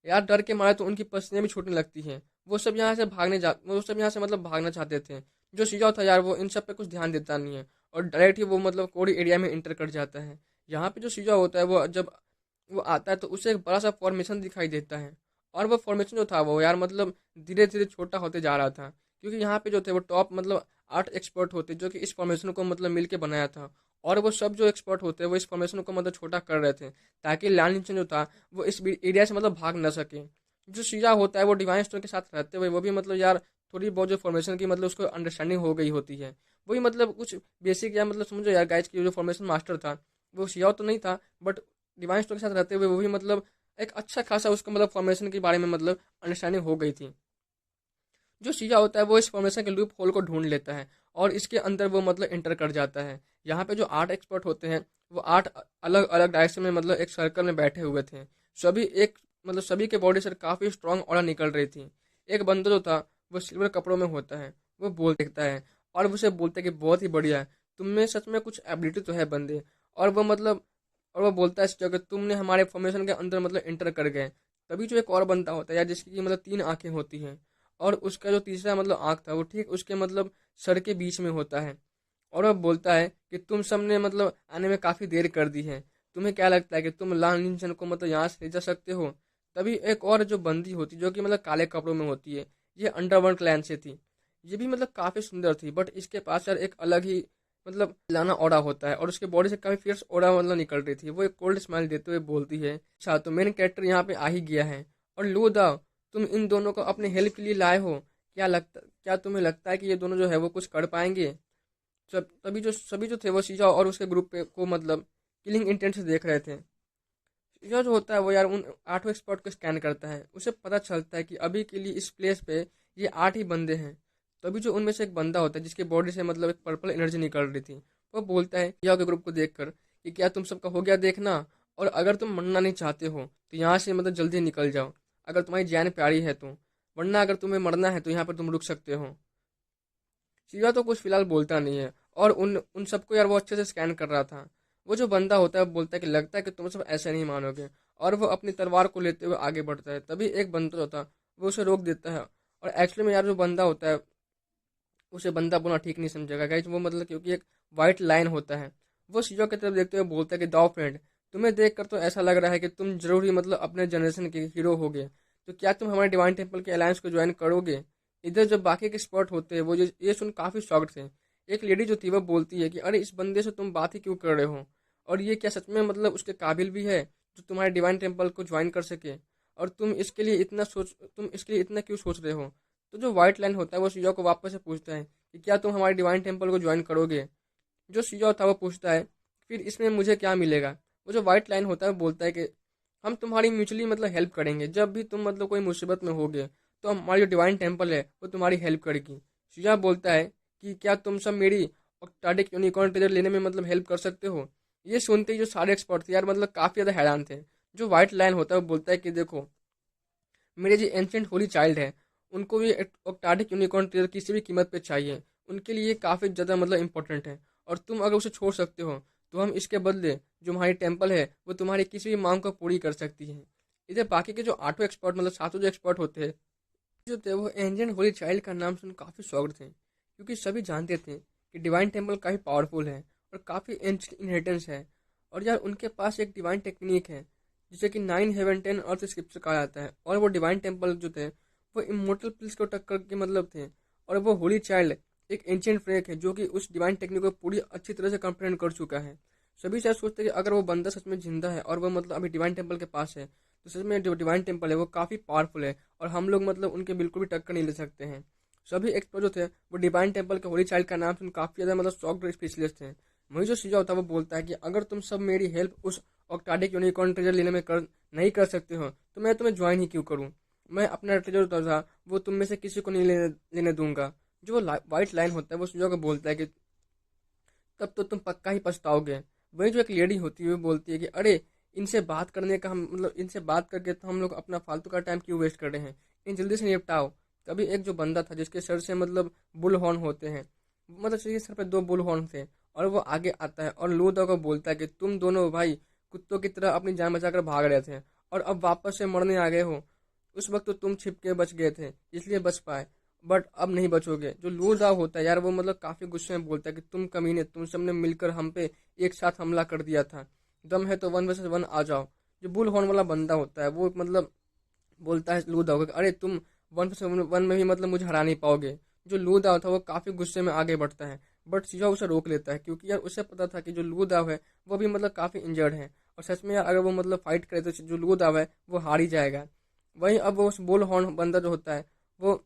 यार डर के मारे तो उनकी पसीने भी छूटने लगती हैं। वो सब यहाँ से मतलब भागना चाहते थे। जो शिजाओ था यार वो इन सब पे कुछ ध्यान देता नहीं है और डायरेक्ट ही वो मतलब कोरी एरिया में इंटर कर जाता है। यहाँ पे जो शिजाओ होता है वो जब वो आता है तो उसे एक बड़ा सा फॉर्मेशन दिखाई देता है। और वो फॉर्मेशन जो था वो यार मतलब धीरे धीरे छोटा होते जा रहा था, क्योंकि यहाँ पे जो थे वो टॉप मतलब 8 एक्सपर्ट होते जो कि इस फॉर्मेशन को मतलब मिल के बनाया था। और वो सब जो एक्सपर्ट होते हैं वो इस फॉर्मेशन को मतलब छोटा कर रहे थे ताकि लालिंचन जो था वो इस एरिया से मतलब भाग ना सके। जो शीजा होता है वो डिवाइन स्टोन के साथ रहते हुए वो भी मतलब यार थोड़ी बहुत जो फॉर्मेशन की मतलब उसको अंडरस्टैंडिंग हो गई होती है। वही मतलब कुछ बेसिक या मतलब समझो यार गाइज की जो फॉर्मेशन मास्टर था वो शिजाओ तो नहीं था, बट डिवाइन स्टोन के साथ रहते हुए वो भी मतलब एक अच्छा खासा उसको मतलब फॉर्मेशन के बारे में मतलब अंडरस्टैंडिंग हो गई थी। जो शीजा होता है वो इस फॉर्मेशन के लूप होल को ढूंढ लेता है और इसके अंदर वो मतलब इंटर कर जाता है। यहाँ पे जो 8 एक्सपर्ट होते हैं वो 8 अलग अलग डायरेक्शन में मतलब एक सर्कल में बैठे हुए थे। सभी के बॉडी से काफ़ी स्ट्रांग ऑरा निकल रही थी। एक बंदर जो था वो सिल्वर कपड़ों में होता है, वो बोल देखता है और उसे बोलता है कि बहुत ही बढ़िया है, तुम में सच में कुछ एबिलिटी तो है बंदे। और वो मतलब और वो बोलता है इस जगह तुमने हमारे फॉर्मेशन के अंदर मतलब इंटर कर गए। तभी जो एक और बंदा होता है यार जिसकी कि मतलब 3 आंखें होती हैं और उसका जो तीसरा मतलब आँख था वो ठीक उसके मतलब सर के बीच में होता है। और वह बोलता है कि तुम सब ने मतलब आने में काफ़ी देर कर दी है, तुम्हें क्या लगता है कि तुम लाल निंजन को मतलब यहाँ से ले जा सकते हो? तभी एक और जो बंदी होती जो कि मतलब काले कपड़ों में होती है, ये अंडरवर्ल्ड क्लैन से थी। ये भी मतलब काफ़ी सुंदर थी, बट इसके पास यार एक अलग ही मतलब लाना ओढ़ा होता है और उसके बॉडी से काफ़ी फियर्स ओढ़ा मतलब निकल रही थी। वो एक कोल्ड स्माइल देते हुए बोलती है, अच्छा तो मेन कैरेक्टर यहाँ पे आ ही गया है। और लो दा, तुम इन दोनों को अपने हेल्प के लिए लाए हो, क्या तुम्हें लगता है कि ये दोनों जो है वो कुछ कर पाएंगे? सब तभी जो सभी जो थे वो शीजा और उसके ग्रुप पे को मतलब किलिंग इंटेंट से देख रहे थे। शीजा जो होता है वो यार उन 8 एक्सपर्ट को स्कैन करता है, उसे पता चलता है कि अभी के लिए इस प्लेस पे ये 8 ही बंदे हैं। तभी जो उनमें से एक बंदा होता है जिसकी बॉडी से मतलब एक पर्पल एनर्जी निकल रही थी, वो बोलता है शीजा के ग्रुप को देखकर कि क्या तुम सबका हो गया देखना, और अगर तुम मरना नहीं चाहते हो तो यहाँ से मतलब जल्दी निकल जाओ, अगर तुम्हारी जान प्यारी है तो, वरना अगर तुम्हें मरना है तो यहाँ पर तुम रुक सकते हो। शिवा तो कुछ फिलहाल बोलता नहीं है और उन उन सबको यार वो अच्छे से स्कैन कर रहा था। वो जो बंदा होता है वो बोलता है कि लगता है कि तुम सब ऐसे नहीं मानोगे, और वो अपनी तलवार को लेते हुए आगे बढ़ता है। तभी एक बंदा होता है वो उसे रोक देता है। और एक्चुअली में यार जो बंदा होता है उसे बंदा बोलना ठीक नहीं समझेगा गाइज, वो मतलब क्योंकि एक वाइट लाइन होता है। वो शिवा की तरफ देखते हुए बोलता है कि दाओ फ्रेंड, तुम्हें देख कर तो ऐसा लग रहा है कि तुम जरूर ही मतलब अपने जनरेशन के हीरो होगे, तो क्या तुम हमारे डिवाइन टेम्पल के अलायंस को ज्वाइन करोगे? इधर जब बाकी के स्पॉट होते हैं वो ये सुन काफी शॉक्ड थे। एक लेडी जो थी वो बोलती है कि अरे इस बंदे से तुम बात ही क्यों कर रहे हो, और ये क्या सच में मतलब उसके काबिल भी है जो तुम्हारे डिवाइन टेम्पल को ज्वाइन कर सके, और तुम इसके लिए इतना क्यों सोच रहे हो? तो जो व्हाइट लाइन होता है वो शिजा को वापस से पूछता है कि क्या तुम हमारे डिवाइन टेम्पल को ज्वाइन करोगे? जो शिजा था वो पूछता है फिर इसमें मुझे क्या मिलेगा? वो जो व्हाइट लाइन होता है वो बोलता है कि हम तुम्हारी म्यूचुअली मतलब हेल्प करेंगे, जब भी तुम मतलब कोई मुसीबत में होगे तो हमारी जो डिवाइन टेम्पल है वो तुम्हारी हेल्प करेगी। शिजा बोलता है कि क्या तुम सब मेरी ऑक्टाडिक यूनिकॉर्न ट्रेजर लेने में मतलब हेल्प कर सकते हो? ये सुनते ही जो सारे एक्सपर्ट थे यार मतलब काफ़ी ज़्यादा हैरान थे। जो व्हाइट लाइन होता है वो बोलता है कि देखो, मेरे जो एंशियंट होली चाइल्ड है उनको भी ऑक्टाडिक यूनिकॉर्न ट्रेजर किसी भी कीमत पे चाहिए, उनके लिए काफ़ी ज़्यादा मतलब इंपॉर्टेंट है, और तुम अगर उसे छोड़ सकते हो तो हम इसके बदले जो हमारी टेम्पल है वो तुम्हारी किसी भी मांग को पूरी कर सकती है। इधर बाकी के जो 8 एक्सपर्ट मतलब 7 जो एक्सपर्ट होते हैं जो थे वो एंशियंट होली चाइल्ड का नाम सुन काफ़ी शॉक्ड थे, क्योंकि सभी जानते थे कि डिवाइन टेम्पल काफ़ी पावरफुल है और काफ़ी एंशियंट इनहेरिटेंस है। और यार उनके पास एक डिवाइन टेक्निक है जिसे कि 9 हेवन 10 अर्थ स्क्रिप्चर कहा जाता है, और वो डिवाइन टेम्पल जो थे वो इमोर्टल प्रिंस को टक्कर के मतलब थे। और वो होली चाइल्ड एक एंशियंट फ्रेक है जो कि उस डिवाइन टेक्निक को पूरी अच्छी तरह से कंप्लेंट कर चुका है। सभी शायद सोचते हैं कि अगर वो बंदा सच में जिंदा है और वो मतलब अभी डिवाइन टेम्पल के पास है तो सच में जो डिवाइन टेम्पल है वो काफ़ी पावरफुल है और हम लोग मतलब उनके बिल्कुल भी टक्कर नहीं ले सकते हैं। सभी एक्सपर्ट जो थे वो डिवाइन टेम्पल के होली चाइल्ड का नाम सुन काफ़ी ज़्यादा मतलब शॉक्ड स्पेशलिस्ट थे। वही जो सीजा होता है वो बोलता है कि अगर तुम सब मेरी हेल्प उस ऑक्टाडिक यूनिकॉर्न ट्रेजर लेने में नहीं कर सकते हो तो मैं तुम्हें ज्वाइन ही क्यों करूं? मैं अपना ट्रेजर था वो तुम में से किसी को नहीं लेने दूंगा। जो वो व्हाइट लाइन होता है वो सीजा को बोलता है कि तब तो तुम पक्का ही पछताओगे। वही जो एक लेडी होती है वो बोलती है कि अरे इनसे बात करने का हम मतलब इनसे बात करके तो हम लोग अपना फालतू का टाइम क्यों वेस्ट कर रहे हैं, इन जल्दी से निपटाओ। तभी एक जो बंदा था जिसके सर से मतलब बुल हॉर्न होते हैं, मतलब उसके सर पे 2 बुल हॉर्न थे, और वो आगे आता है और लू दाओ को बोलता है कि तुम दोनों भाई कुत्तों की तरह अपनी जान बचाकर भाग रहे थे और अब वापस से मरने आ गए हो। उस वक्त तो तुम छिप के बच गए थे इसलिए बच पाए, बट अब नहीं बचोगे। जो लू दाओ होता है यार वो मतलब काफी गुस्से में बोलता है कि तुम कमीने, तुम सबने मिलकर हम पे एक साथ हमला कर दिया था, दम है तो 1 वर्सेस 1 आ जाओ। जो बुल हॉर्न वाला बंदा होता है वो मतलब बोलता है लू दाओ को, अरे तुम 1 वर्सेस 1 में भी मतलब मुझे हरा नहीं पाओगे। जो लू दाओ था वो काफी गुस्से में आगे बढ़ता है, बट सीजो उसे रोक लेता है क्योंकि यार उसे पता था कि जो लू दाओ है वो भी मतलब काफी इंजर्ड है, और सच में यार अगर वो मतलब फाइट करे तो जो लू दाओ है वो हार ही जाएगा। वहीं अब वो उस बुल हॉर्न बंदा जो होता है वो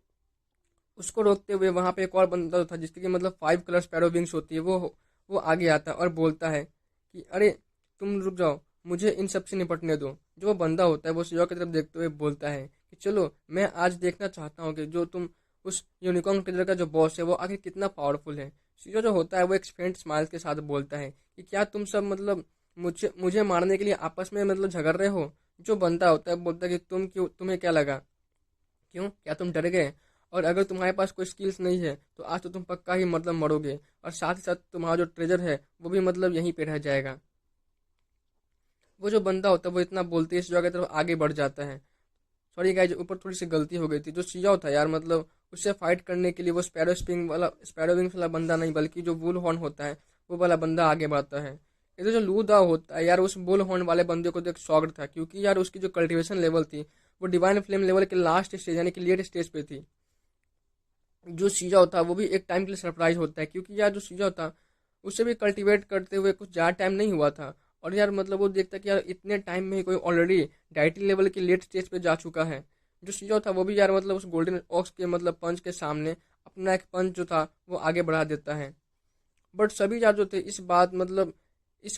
उसको रोकते हुए वहां पे एक और बंदा था जिसके मतलब 5 कलर स्पैरो विंग्स होती है, वो आगे आता है और बोलता है कि अरे तुम रुक जाओ, मुझे इन सब से निपटने दो। जो वो बंदा होता है वो शिवा की तरफ देखते हुए बोलता है कि चलो मैं आज देखना चाहता हूँ कि जो तुम उस यूनिकॉर्न ट्रेजर का जो बॉस है वो आखिर कितना पावरफुल है। शिवा जो होता है वो एक फेंट स्माइल के साथ बोलता है कि क्या तुम सब मतलब मुझे मुझे मारने के लिए आपस में मतलब झगड़ रहे हो। जो बंदा होता है बोलता है कि तुम्हें क्या लगा, क्यों, क्या तुम डर गए? और अगर तुम्हारे पास कोई स्किल्स नहीं है तो आज तो तुम पक्का ही मतलब मरोगे, और साथ ही साथ तुम्हारा जो ट्रेजर है वो भी मतलब यहीं पे रह जाएगा। वो जो बंदा होता है वो इतना बोलते ही शिवा की तरफ आगे बढ़ जाता है। सॉरी गाइस, ऊपर थोड़ी सी गलती हो गई थी। जो शिजाओ था यार मतलब उससे फाइट करने के लिए वो स्पैरो विंग्स वाला बंदा नहीं बल्कि जो वुल हॉर्न होता है वो वाला बंदा आगे बढ़ता है। इधर जो लू दाओ होता है यार उस बुल हॉर्न वाले बंदे को देख शॉक्ड था क्योंकि यार उसकी जो कल्टीवेशन लेवल थी वो डिवाइन फ्लेम लेवल के लास्ट स्टेज यानी कि लेट स्टेज पे थी। जो सीजा था वो भी एक टाइम के लिए सरप्राइज होता है क्योंकि यार जो सीजा था उसे भी कल्टीवेट करते हुए कुछ ज़्यादा टाइम नहीं हुआ था, और यार मतलब वो देखता कि यार इतने टाइम में ही कोई ऑलरेडी डाइटिंग लेवल के लेट स्टेज पे जा चुका है। जो सीजा था वो भी यार मतलब उस गोल्डन ऑक्स के मतलब पंच के सामने अपना एक पंच जो था वो आगे बढ़ा देता है। बट सभी यार जो थे इस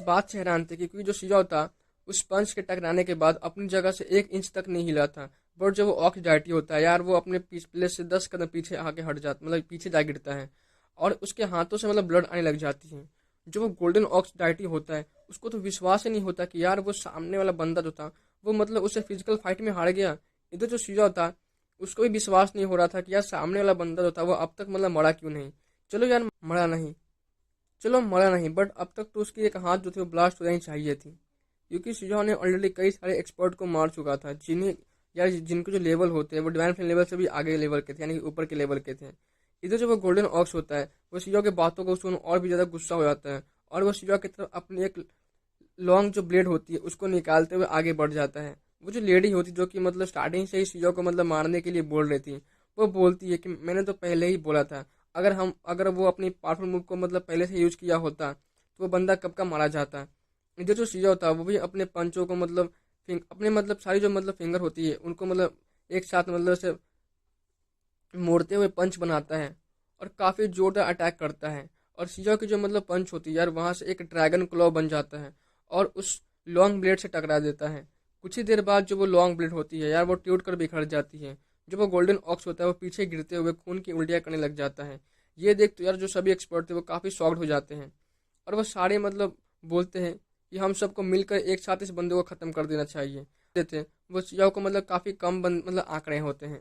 बात से हैरान थे क्योंकि जो सीजा था उस पंच के टकराने के बाद अपनी जगह से 1 इंच तक नहीं हिला था। बट जब वो ऑक्स डाइटी होता है यार वो अपने प्लेस से 10 कदम पीछे आके हट जाता, मतलब पीछे जा गिरता है और उसके हाथों से मतलब ब्लड आने लग जाती है। जो वो गोल्डन ऑक्स डाइटी होता है उसको तो विश्वास ही नहीं होता कि यार वो सामने वाला बंदा जो था वो मतलब उसे फिजिकल फाइट में हार गया। इधर जो सीजा था उसको भी विश्वास नहीं हो रहा था कि यार सामने वाला बंदा जो था वो अब तक मतलब मरा क्यों नहीं। चलो यार मरा नहीं, चलो मरा नहीं, बट अब तक तो उसकी एक हाथ जो थी वो ब्लास्ट हो जानी चाहिए थी क्योंकि शिजो ने ऑलरेडी कई सारे एक्सपर्ट को मार चुका था जिन्हें यार जिनके जो लेवल होते हैं वो डिवाइन फ्लेम लेवल से भी आगे लेवल के थे यानी कि ऊपर के लेवल के थे। इधर जो वो गोल्डन ऑक्स होता है वो शिजो के बातों को सुन और भी ज़्यादा गुस्सा हो जाता है और वो शिजो की तरफ अपनी एक लॉन्ग जो ब्लेड होती है उसको निकालते हुए आगे बढ़ जाता है। वो जो लेडी होती जो कि मतलब स्टार्टिंग से ही शिजो को मतलब मारने के लिए बोल रही थी वो बोलती है कि मैंने तो पहले ही बोला था, अगर वो अपनी पावरफुल मूव को मतलब पहले से यूज किया होता तो वो बंदा कब का मारा जाता। इधर जो शिजो था वो भी अपने पंचों को मतलब अपने मतलब सारी जो मतलब फिंगर होती है उनको मतलब एक साथ मतलब से मोड़ते हुए पंच बनाता है और काफ़ी जोरदार अटैक करता है। और शिजो की जो मतलब पंच होती है यार वहाँ से एक ड्रैगन क्लॉ बन जाता है और उस लॉन्ग ब्लेड से टकरा देता है। कुछ ही देर बाद जो वो लॉन्ग ब्लेड होती है यार वो टूट कर बिखर जाती है। जो वो गोल्डन ऑक्स होता है वो पीछे गिरते हुए खून की उल्टियाँ करने लग जाता है। ये देख तो यार जो सभी एक्सपर्ट थे वो काफ़ी शॉक्ड हो जाते हैं और वो सारे मतलब बोलते हैं कि हम सबको मिलकर एक साथ इस बंदे को ख़त्म कर देना चाहिए। देते हैं वो शिजो को मतलब काफ़ी कम मतलब आंकड़े होते हैं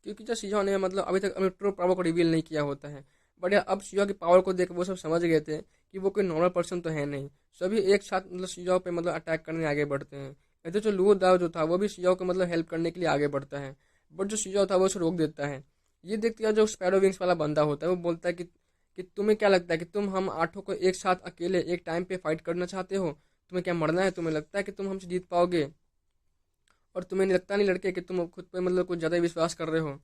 क्योंकि जो शिजो ने मतलब अभी तक अपने ट्रू पावर को रिवील नहीं किया होता है। बट यार अब शिजो की पावर को देख वो सब समझ गए थे कि वो कोई नॉर्मल पर्सन तो है नहीं। सभी एक साथ मतलब शिजो पे मतलब अटैक करने आगे बढ़ते हैं। इधर जो लू दाव जो था वो भी शिजो को मतलब हेल्प करने के लिए आगे बढ़ता है, बट जो शिजो था वो उसे रोक देता है। ये देखते यार जो स्पैरो विंग्स वाला बंदा होता है वो बोलता है कि तुम्हें क्या लगता है कि तुम हम आठों को एक साथ अकेले एक टाइम पे फाइट करना चाहते हो? तुम्हें क्या मरना है? तुम्हें लगता है कि तुम हमसे जीत पाओगे? और तुम्हें नहीं लगता नहीं लड़के कि तुम खुद पे मतलब कुछ ज़्यादा ही विश्वास कर रहे हो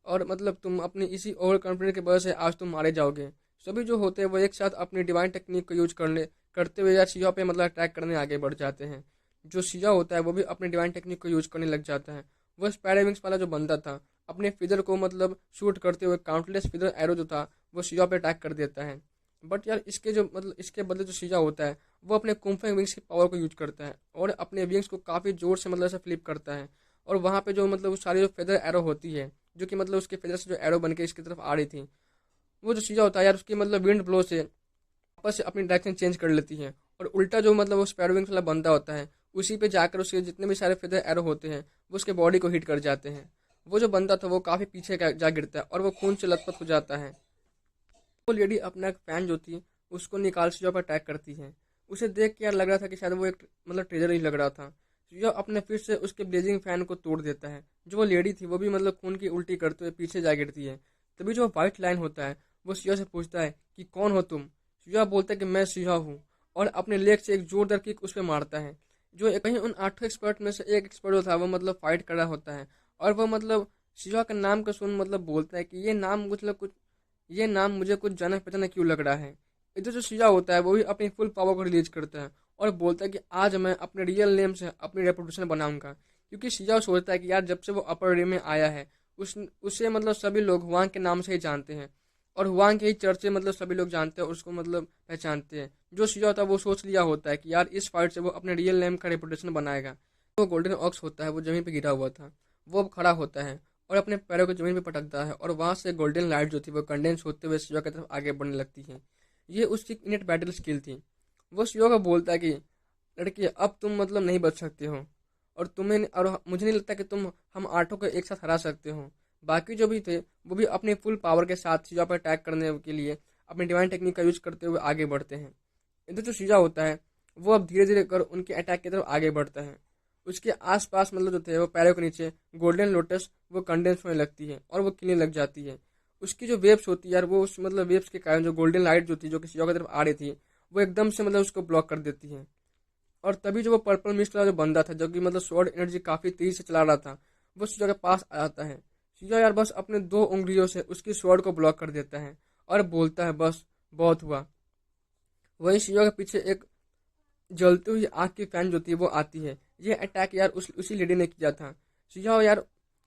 और मतलब तुम अपनी इसी ओवर कॉन्फिडेंस की वजह से आज तुम मारे जाओगे। सभी जो होते हैं वो एक साथ अपनी डिवाइन टेक्निक को यूज करते हुए यार शिजा पे मतलब अटैक करने आगे बढ़ जाते हैं। जो शिजा होता है वो भी अपनी डिवाइन टेक्निक को यूज करने लग जाता है। वो स्पैरोविंग्स वाला जो बंदा था अपने फिदर को मतलब शूट करते हुए काउंटलेस फिदर एरो जो था वो शिजा पे अटैक कर देता है। बट यार इसके बदले जो शिजा होता है वो अपने कुम्फे विंग्स की पावर को यूज करता है और अपने विंग्स को काफ़ी जोर से मतलब ऐसा फ्लिप करता है। और वहाँ पे जो मतलब वो सारी जो फेदर एरो होती है जो कि मतलब उसके फेदर से जो एरो बन के इसकी तरफ आ रही थी, वो जो चीज़ा होता है यार उसकी मतलब विंड ब्लो से वापस से अपनी डायरेक्शन चेंज कर लेती है और उल्टा जो मतलब वो स्पैरोविंग्स वाला बंदा होता है उसी पे जाकर उसके जितने भी सारे फेदर एरो होते हैं वो उसके बॉडी को हिट कर जाते हैं। वो जो बंदा था वो काफ़ी पीछे जा गिरता है और वो खून से लथपथ हो जाता है। वो लेडी अपना एक फैन जो थी उसको निकाल शिजा पर अटैक करती है। उसे देख के यार लग रहा था कि शायद वो एक ट्रेजर ही लग रहा था। शिजा अपने फिर से उसके ब्लेजिंग फैन को तोड़ देता है। जो वो लेडी थी वो भी खून की उल्टी करते हुए पीछे जा गिरती है। तभी जो व्हाइट लाइन होता है वो शिजा से पूछता है कि कौन हो तुम। शिजा बोलता है कि मैं शिजा हूँ और अपने लेग से एक जोरदार किक उस पर मारता है। कहीं उन 8 एक्सपर्ट में से एक एक्सपर्ट जो था वो फाइट कर रहा होता है और वो शिजा का नाम का सुन बोलता है कि ये नाम मुझे कुछ जाना पहचाना क्यों लग रहा है। इधर जो शिजा होता है वो भी अपनी फुल पावर को रिलीज करता है और बोलता है कि आज मैं अपने रियल नेम से अपनी रेपुटेशन बनाऊंगा। क्योंकि शिजा सोचता है कि यार जब से वो अपर रे में आया है उसे सभी लोग हुआंग के नाम से ही जानते हैं और हुआंग के ही चर्चे सभी लोग जानते हैं और उसको पहचानते हैं। जो शिजा होता है वो सोच लिया होता है कि यार इस फाइट से वो अपने रियल नेम का रेपुटेशन बनाएगा। वो गोल्डन ऑक्स होता है वो जमीन पे गिरा हुआ था। वो अब खड़ा होता है और अपने पैरों को जमीन पे पटकता है और वहां से गोल्डन लाइट जो थी वो कंडेंस होते हुए शिवा की तरफ आगे बढ़ने लगती है। ये उसकी इनेट बैटल स्किल थी। वो शिवा को बोलता है कि लड़की अब तुम नहीं बच सकते हो और मुझे नहीं लगता कि तुम हम आठों को एक साथ हरा सकते हो। बाकी जो भी थे वो भी अपनी फुल पावर के साथ शिवा पर अटैक करने के लिए अपनी डिवाइन टेक्निक का यूज करते हुए आगे बढ़ते हैं। इधर जो शिजा होता है वो अब धीरे धीरे कर उनके अटैक की तरफ आगे बढ़ता है। उसके आसपास जो थे वो पैरों के नीचे गोल्डन लोटस वो कंडेंस होने लगती है और वो खिलने लग जाती है। उसकी जो वेव्स होती है यार वो उस वेव्स के कारण जो गोल्डन लाइट जो थी जो कि शिजा की तरफ आ रही थी वो एकदम से उसको ब्लॉक कर देती है। और तभी जो वो पर्पल मिस्ट वाला जो बंदा था जो कि स्वॉर्ड एनर्जी काफी तेजी से चला रहा था वो शिजा के पास आ जाता है। शिजा यार बस अपने 2 उंगलियों से उसकी स्वॉर्ड को ब्लॉक कर देता है और बोलता है बस बहुत हुआ। वहीं शिजा के पीछे एक जलती हुई आग की फैन जो थी वो आती है। ये अटैक यार उसी लेडी ने किया था। शिजाओ यार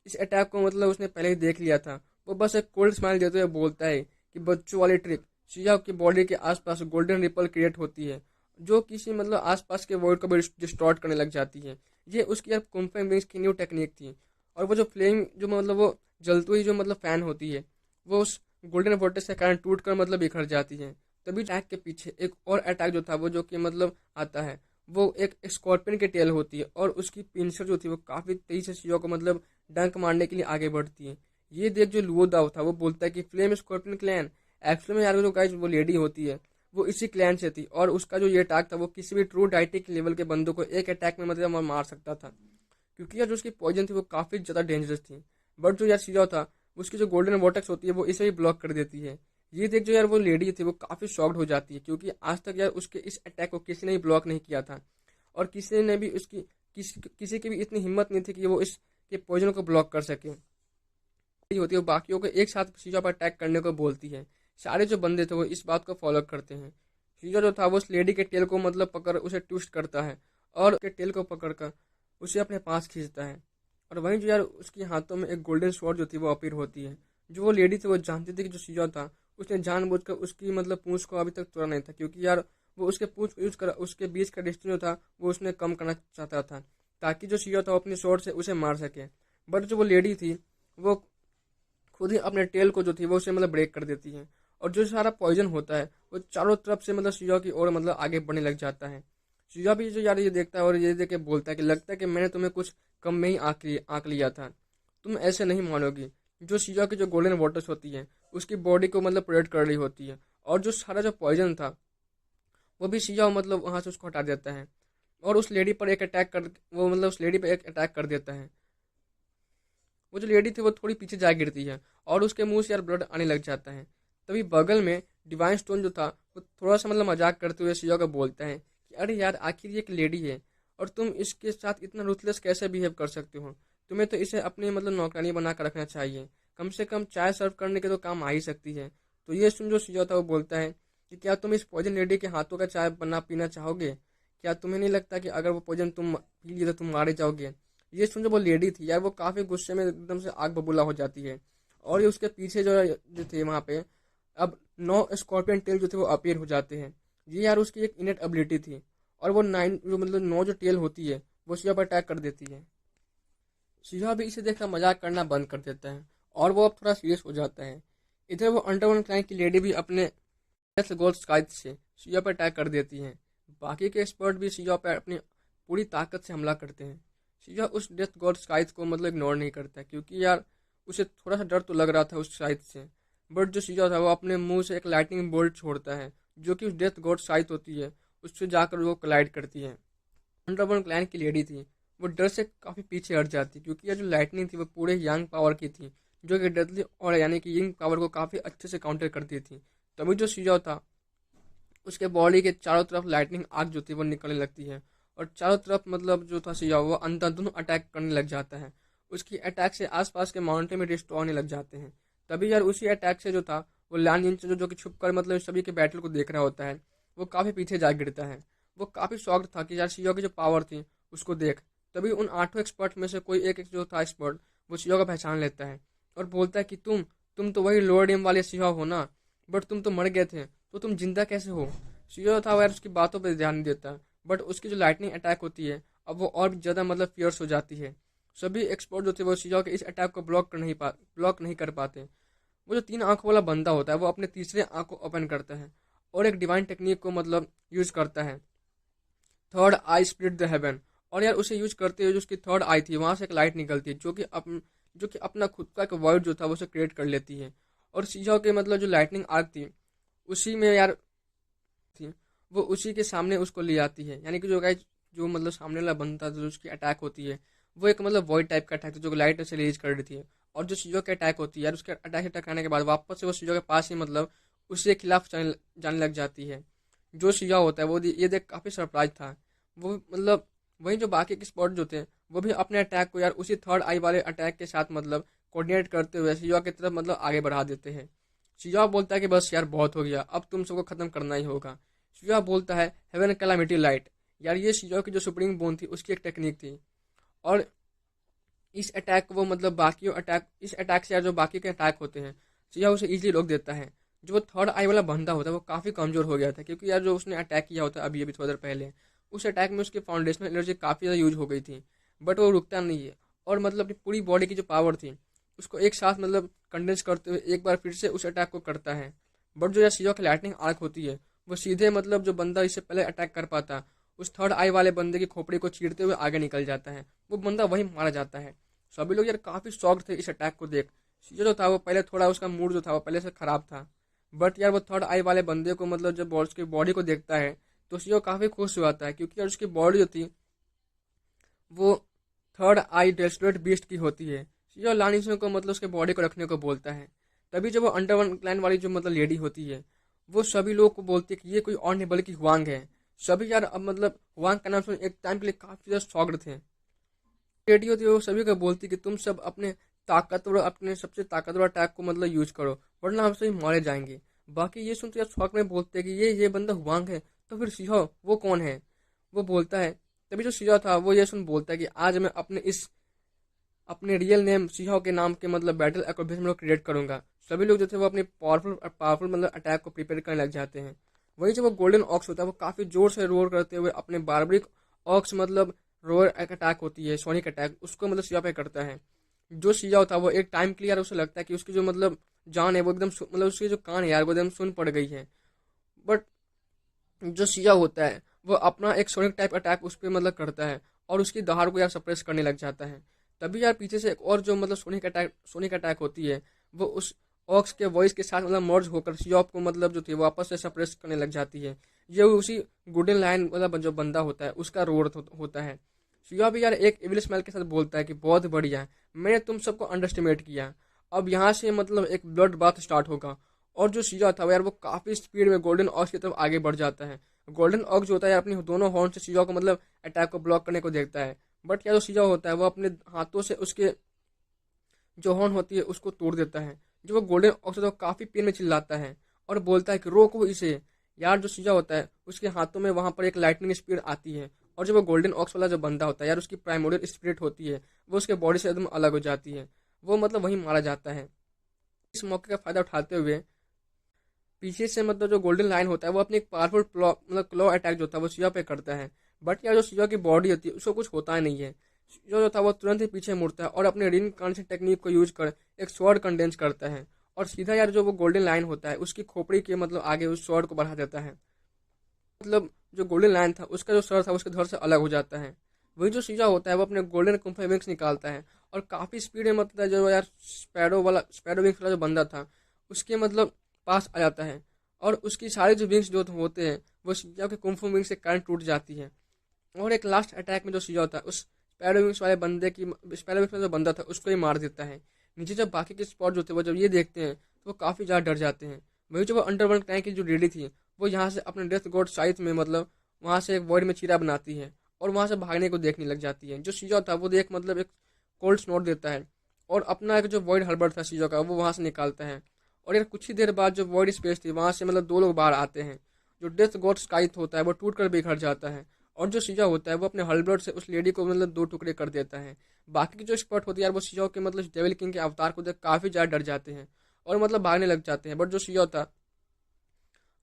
इस अटैक को उसने पहले ही देख लिया था। वो बस एक कोल्ड स्माइल देते हुए बोलता है कि बच्चों वाली ट्रिक। शिजाओ की बॉडी के आसपास गोल्डन रिपल क्रिएट होती है जो किसी आसपास के वर्ल्ड को भी डिस्टॉर्ट करने लग जाती है। ये उसकी यार कुम्फे विंग्स की न्यू टेक्निक थी। और वो जो फ्लेम जो वो जलती हुई जो फैन होती है वो उस गोल्डन वोल्टेज के कारण टूट कर बिखर जाती है। तभी अटैक के पीछे एक और अटैक जो था वो जो कि आता है वो एक स्कॉर्पियन की टेल होती है और उसकी पिंसर जो थी वो काफी तेजी से शिजा को डंक मारने के लिए आगे बढ़ती है। ये देख जो लुओ दाओ था वो बोलता है कि फ्लेम स्कॉर्पियन क्लैन एक्चुअली में यार जो गाइस वो लेडी होती है वो इसी क्लैन से थी और उसका जो ये अटैक था वो किसी भी ट्रू डाइटिक लेवल के बंदों को एक अटैक में मार सकता था। क्योंकि यार जो उसकी पॉइजन थी वो काफी ज्यादा डेंजरस थी। बट जो यार शिजा था उसकी जो गोल्डन वोटेक्स होती है वो इसे भी ब्लॉक कर देती है। ये देख जो यार वो लेडी थी वो काफी शॉक्ड हो जाती है क्योंकि आज तक यार उसके इस अटैक को किसी ने भी ब्लॉक नहीं किया था और किसी ने भी किसी की भी इतनी हिम्मत नहीं थी कि वो इसके पॉइजन को ब्लॉक कर सके। होती है वो बाकियों को एक साथ शिजा पर अटैक करने को बोलती है। सारे जो बंदे थे वो इस बात को फॉलो करते हैं। शिजा जो था वो उस लेडी के टेल को पकड़ उसे ट्विस्ट करता है और उसके टेल को पकड़कर उसे अपने पास खींचता है। और वहीं जो यार उसके हाथों में एक गोल्डन स्वॉर्ड जो थी वो अपीयर होती है। जो वो लेडी थी वो जानती थी कि जो शिजा था उसने जानबूझकर उसकी पूंछ को अभी तक तोड़ा नहीं था क्योंकि यार वो उसके पूंछ को यूज कर उसके बीच का डिस्टेंस जो था वो उसने कम करना चाहता था ताकि जो शिजा था वो अपनी स्वॉर्ड से उसे मार सके। बट जो वो लेडी थी वो खुद ही अपने टेल को जो थी वो उसे ब्रेक कर देती है और जो सारा पॉइजन होता है वो चारों तरफ से शिजा की ओर आगे बढ़ने लग जाता है। शिजा भी जो यार ये देखता है और ये देख के बोलता है कि लगता है कि मैंने तुम्हें कुछ कम में ही आंक लिया था। तुम ऐसे नहीं मानोगी। जो शिजा की जो गोल्डन वाटर्स होती है उसकी बॉडी को प्रोटेक्ट कर रही होती है और जो सारा जो पॉइजन था वो भी शिजा वहां से उसको हटा देता है और उस लेडी पर एक अटैक कर वो उस लेडी पर एक अटैक कर देता है। वो जो लेडी थी वो थोड़ी पीछे जा गिरती है और उसके मुंह से यार ब्लड आने लग जाता है। तभी बगल में डिवाइन स्टोन जो था वो थोड़ा सा मजाक करते हुए शिजा को बोलता है कि अरे यार आखिर ये एक लेडी है और तुम इसके साथ इतना रूथलेस कैसे बिहेव कर सकते हो। तुम्हें तो इसे अपनी नौकरानी बना कर रखना चाहिए। कम से कम चाय सर्व करने के तो काम आ ही सकती है। तो ये सुन जो शिजा था वो बोलता है कि क्या तुम इस पॉइजन लेडी के हाथों का चाय बना पीना चाहोगे। क्या तुम्हें नहीं लगता कि अगर वो पॉइजन तुम पी लिए तो तुम मारे जाओगे। ये सुन जो वो लेडी थी यार वो काफी गुस्से में एकदम से आग बबूला हो जाती है और ये उसके पीछे जो थे वहां पे अब 9 स्कॉर्पियन टेल जो थे वो अपीयर हो जाते हैं। ये यार उसकी एक इनेट एबिलिटी थी और वो 9 जो 9 जो टेल होती है वो शिजा पर अटैक कर देती है। शिजा भी इसे देखकर मजाक करना बंद कर देता है और वो अब थोड़ा सीरियस हो जाता है। इधर वो अंडरवर्ल्ड क्लाइंट की लेडी भी अपने गोल्ड स्काइट से शिजा पर अटैक कर देती है। बाकी के एक्सपर्ट भी शिजा पर अपनी पूरी ताकत से हमला करते हैं। शिया उस डेथ गॉड स्काइथ को मतलब इग्नोर नहीं करता है, क्योंकि यार उसे थोड़ा सा डर तो लग रहा था उस स्काइथ से। बट जो शिया था वो अपने मुंह से एक लाइटनिंग बोल्ट छोड़ता है, जो कि उस डेथ गॉड स्काइथ होती है उससे जाकर वो कोलाइड करती है। अंडरवन क्लैन की लेडी थी, वो डर से काफ़ी पीछे हट जाती, क्योंकि यह जो लाइटनिंग थी वो पूरे यांग पावर की थी, जो कि डेडली और यानी कि यंग पावर को काफ़ी अच्छे से काउंटर करती थी। तभी जो शिया था उसके बॉडी के चारों तरफ लाइटनिंग आग जो थी वो निकलने लगती है, और चारों तरफ मतलब जो था शिया वो अंधाधुंध अटैक करने लग जाता है। उसकी अटैक से आसपास के माउंटेन में डिस्ट्रॉय होने लग जाते हैं। तभी यार उसी अटैक से जो था वो लैन यिन जो कि छुप कर मतलब सभी के बैटल को देख रहा होता है, वो काफ़ी पीछे जा गिरता है। वो काफ़ी शॉक्ड था कि यार शिया की जो पावर थी उसको देख। तभी उन 8 एक्सपर्ट में से कोई एक जो था एक्सपर्ट वो शिया को पहचान लेता है और बोलता है कि तुम तो वही लोअर डीम वाले शिया हो ना, बट तुम तो मर गए थे, तो तुम जिंदा कैसे हो। शिया था यार उसकी बातों पर ध्यान नहीं देता, बट उसकी जो लाइटनिंग अटैक होती है अब वो और भी ज़्यादा मतलब फियर्स हो जाती है। सभी एक्सपर्ट जो थे वो शिया के इस अटैक को ब्लॉक नहीं कर पाते। वो जो 3 आंखों वाला बंदा होता है वो अपने तीसरे आंख को ओपन करता है और एक डिवाइन टेक्निक को मतलब यूज करता है, third I split the haven. और यार उसे यूज करते हुए जो उसकी थर्ड आई थी वहां से एक लाइट निकलती है, जो कि अपना खुद का एक वर्ड जो था वो उसे क्रिएट कर लेती है। और सीजा के मतलब जो लाइटनिंग आर्क थी उसी में यार थी, वो उसी के सामने उसको ले आती है। यानी कि जो गाइस जो मतलब सामने वाला बनता था जो उसकी अटैक होती है वो एक मतलब वॉइड टाइप का अटैक था, जो लाइट से रिलीज कर रही थी। और जो सीजो की अटैक होती है यार उसके अटैक से टकराने के बाद वापस से वो सीजो के पास ही मतलब उसके खिलाफ जाने लग जाती है। जो सीजा होता है वो ये देख काफी सरप्राइज था। वो मतलब वहीं जो बाकी के स्पॉट जो थे वो भी अपने अटैक को यार उसी थर्ड आई वाले अटैक के साथ मतलब कोऑर्डिनेट करते हुए सीजा की तरफ मतलब आगे बढ़ा देते हैं। शिजा बोलता है कि बस यार बहुत हो गया, अब तुम सबको खत्म करना ही होगा। शिजा बोलता है हेवन कैलामिटी लाइट। यार ये शिजा की जो सुप्रीम बोन थी उसकी एक टेक्निक थी, और इस अटैक को वो मतलब इस अटैक से यार जो बाकी के अटैक होते हैं शिजा उसे इजीली रोक देता है। जो वो थर्ड आई वाला बंदा होता है वो काफ़ी कमज़ोर हो गया था, क्योंकि यार जो उसने अटैक किया होता है अभी अभी थोड़ी देर पहले, उस अटैक में उसकी फाउंडेशनल एनर्जी काफ़ी ज़्यादा यूज हो गई थी। बट वो रुकता नहीं है, और मतलब अपनी पूरी बॉडी की जो पावर थी उसको एक साथ मतलब कंडेंस करते हुए एक बार फिर से उस अटैक को करता है। बट जो यार शिजा की लाइटनिंग आर्क होती है वो सीधे मतलब जो बंदा इससे पहले अटैक कर पाता उस थर्ड आई वाले बंदे की खोपड़ी को चीरते हुए आगे निकल जाता है। वो बंदा वहीं मारा जाता है। सभी लोग यार काफ़ी शॉक्ड थे इस अटैक को देख। शिजा जो था वो पहले थोड़ा उसका मूड जो था वो पहले से खराब था, बट यार वो थर्ड आई वाले बंदे को मतलब जब उसकी बॉडी को देखता है तो शिजा काफ़ी खुश हो जाता है, क्योंकि यार उसकी बॉडी जो थी वो थर्ड आई डेस्ट्रॉयड बीस्ट की होती है। शिजा लानिसो को मतलब उसके बॉडी को रखने को बोलता है। तभी जब वो अंडरवन क्लैन वाली जो मतलब लेडी होती है वो सभी लोगों को बोलती है कि ये कोई और नहीं बल्कि हुआंग है। सभी यार अब मतलब हुआंग का नाम सुन एक टाइम के लिए काफी ज्यादा शॉक्ड थे। लेडी होती है वो सभी को बोलती कि तुम सब अपने सबसे ताकतवर अटैक को मतलब यूज करो, वरना हम सभी मारे जाएंगे। बाकी ये सुनते यार शौक में बोलते हैं कि ये बंदा हुआंग है, तो फिर शिहो वो कौन है। वो बोलता है, तभी जो शिहो था वो ये सुन बोलता है कि आज मैं अपने रियल नेम सिहाओ के नाम के मतलब बैटल एक्रोबेस में क्रिएट करूंगा। सभी लोग जो थे वो अपने पावरफुल मतलब अटैक को प्रिपेयर करने लग जाते हैं। वहीं जब वो गोल्डन ऑक्स होता है वो काफी जोर से रोर करते हुए अपने बार्बरिक ऑक्स मतलब रोर एक अटैक होती है सोनिक अटैक, उसको मतलब सिया पे करता है। जो सिया था वो एक टाइम के लिए यार उसे लगता है कि उसकी जो मतलब जान है वो एकदम मतलब उसकी जो कान है यार वो एकदम सुन पड़ गई है। बट जो सिया होता है वो अपना एक सोनिक टाइप अटैक उस पर मतलब करता है और उसकी दहाड़ को यार सप्रेस करने लग जाता है। तभी यार पीछे से एक और जो मतलब सोनिक अटैक होती है वो उस ऑक्स के वॉइस के साथ मतलब मर्ज होकर सियोप को मतलब जो थी वापस से सप्रेस करने लग जाती है। ये उसी गुडन लाइन मतलब जो बंदा होता है उसका रोड होता है। सियोप भी यार एक इविल स्मेल के साथ बोलता है कि बहुत बढ़िया है, मैंने तुम सबको अंडरस्टिमेट किया, अब यहाँ से मतलब एक ब्लड बाथ स्टार्ट होगा। और जो सिया था यार वो काफी स्पीड में गोल्डन ऑक्स की तरफ आगे बढ़ जाता है। गोल्डन ऑक्स जो होता है अपनी दोनों हॉर्न से सिया को मतलब अटैक को ब्लॉक करने को देखता है, बट यार जो सिया होता है वो अपने हाथों से उसके जो हॉर्न होती है उसको तोड़ देता है। जो वो गोल्डन ऑक्स होता है वो काफी पेन में चिल्लाता है और बोलता है कि रोको इसे। यार जो सिया होता है उसके हाथों में वहां पर एक लाइटनिंग स्पीड आती है, और जो वो गोल्डन ऑक्स वाला जो बंदा होता है यार उसकी प्राइमोरियल स्पिरिट होती है वो उसके बॉडी से एकदम अलग हो जाती है। वो मतलब वहीं मारा जाता है। इस मौके का फायदा उठाते हुए पीछे से मतलब जो गोल्डन लाइन होता है वो अपनी एक पावरफुल मतलब क्लॉ अटैक जो था वो सिया पे करता है। बट यार जो सिया की बॉडी होती है उसको कुछ होता ही नहीं है। सिया जो था वो तुरंत ही पीछे मुड़ता है और अपने रीइंकार्नेशन टेक्निक को यूज कर एक स्वॉर्ड कंडेंस करता है, और सीधा यार जो वो गोल्डन लाइन होता है उसकी खोपड़ी के मतलब आगे उस स्वॉर्ड को बढ़ा देता है। मतलब जो गोल्डन लाइन था उसका जो सर था उसके धड़ से अलग हो जाता है। वही जो शीशा होता है वो अपने गोल्डन कुम्फे विंग्स निकालता है और काफ़ी स्पीड में मतलब जो यार स्पैरो विंग्स वाला जो बंदा था उसके मतलब पास आ जाता है। और उसकी सारे जो विंग्स जो होते हैं वो शीशा के कुम्फू विंग से करंट टूट जाती है। और एक लास्ट अटैक में जो शीशा होता है उस स्पैरो विंग्स वाला जो बंदा था उसको ही मार देता है। नीचे जब बाकी के स्पॉट जो थे वो जब ये देखते हैं तो वो काफ़ी ज़्यादा डर जाते हैं। वही जो वो अंडरवर्ल्ड टैंक की जो लेडी थी वो यहाँ से अपने डेथ गॉड साइथ में मतलब वहाँ से एक वॉइड में चीरा बनाती है और वहाँ से भागने को देखने लग जाती है। जो शीशा था वो देख मतलब एक कोल्ड स्नोट देता है और अपना एक जो वॉइड हर्बर्ट था शीशा का वो वहाँ से निकालता है। और यार कुछ ही देर बाद जो वॉइड स्पेस थी वहाँ से मतलब दो लोग बाहर आते हैं। जो डेथ गॉड स्काइथ होता है वो टूट कर बिखर जाता है और जो शीशा होता है वो अपने हर्बर्ट से उस लेडी को मतलब दो टुकड़े कर देता है। बाकी की जो स्पॉट होती है यार वो शीशा के मतलब डेविल किंग के अवतार को देख काफ़ी ज़्यादा डर जाते हैं और मतलब भागने लग जाते हैं। बट जो शीशा था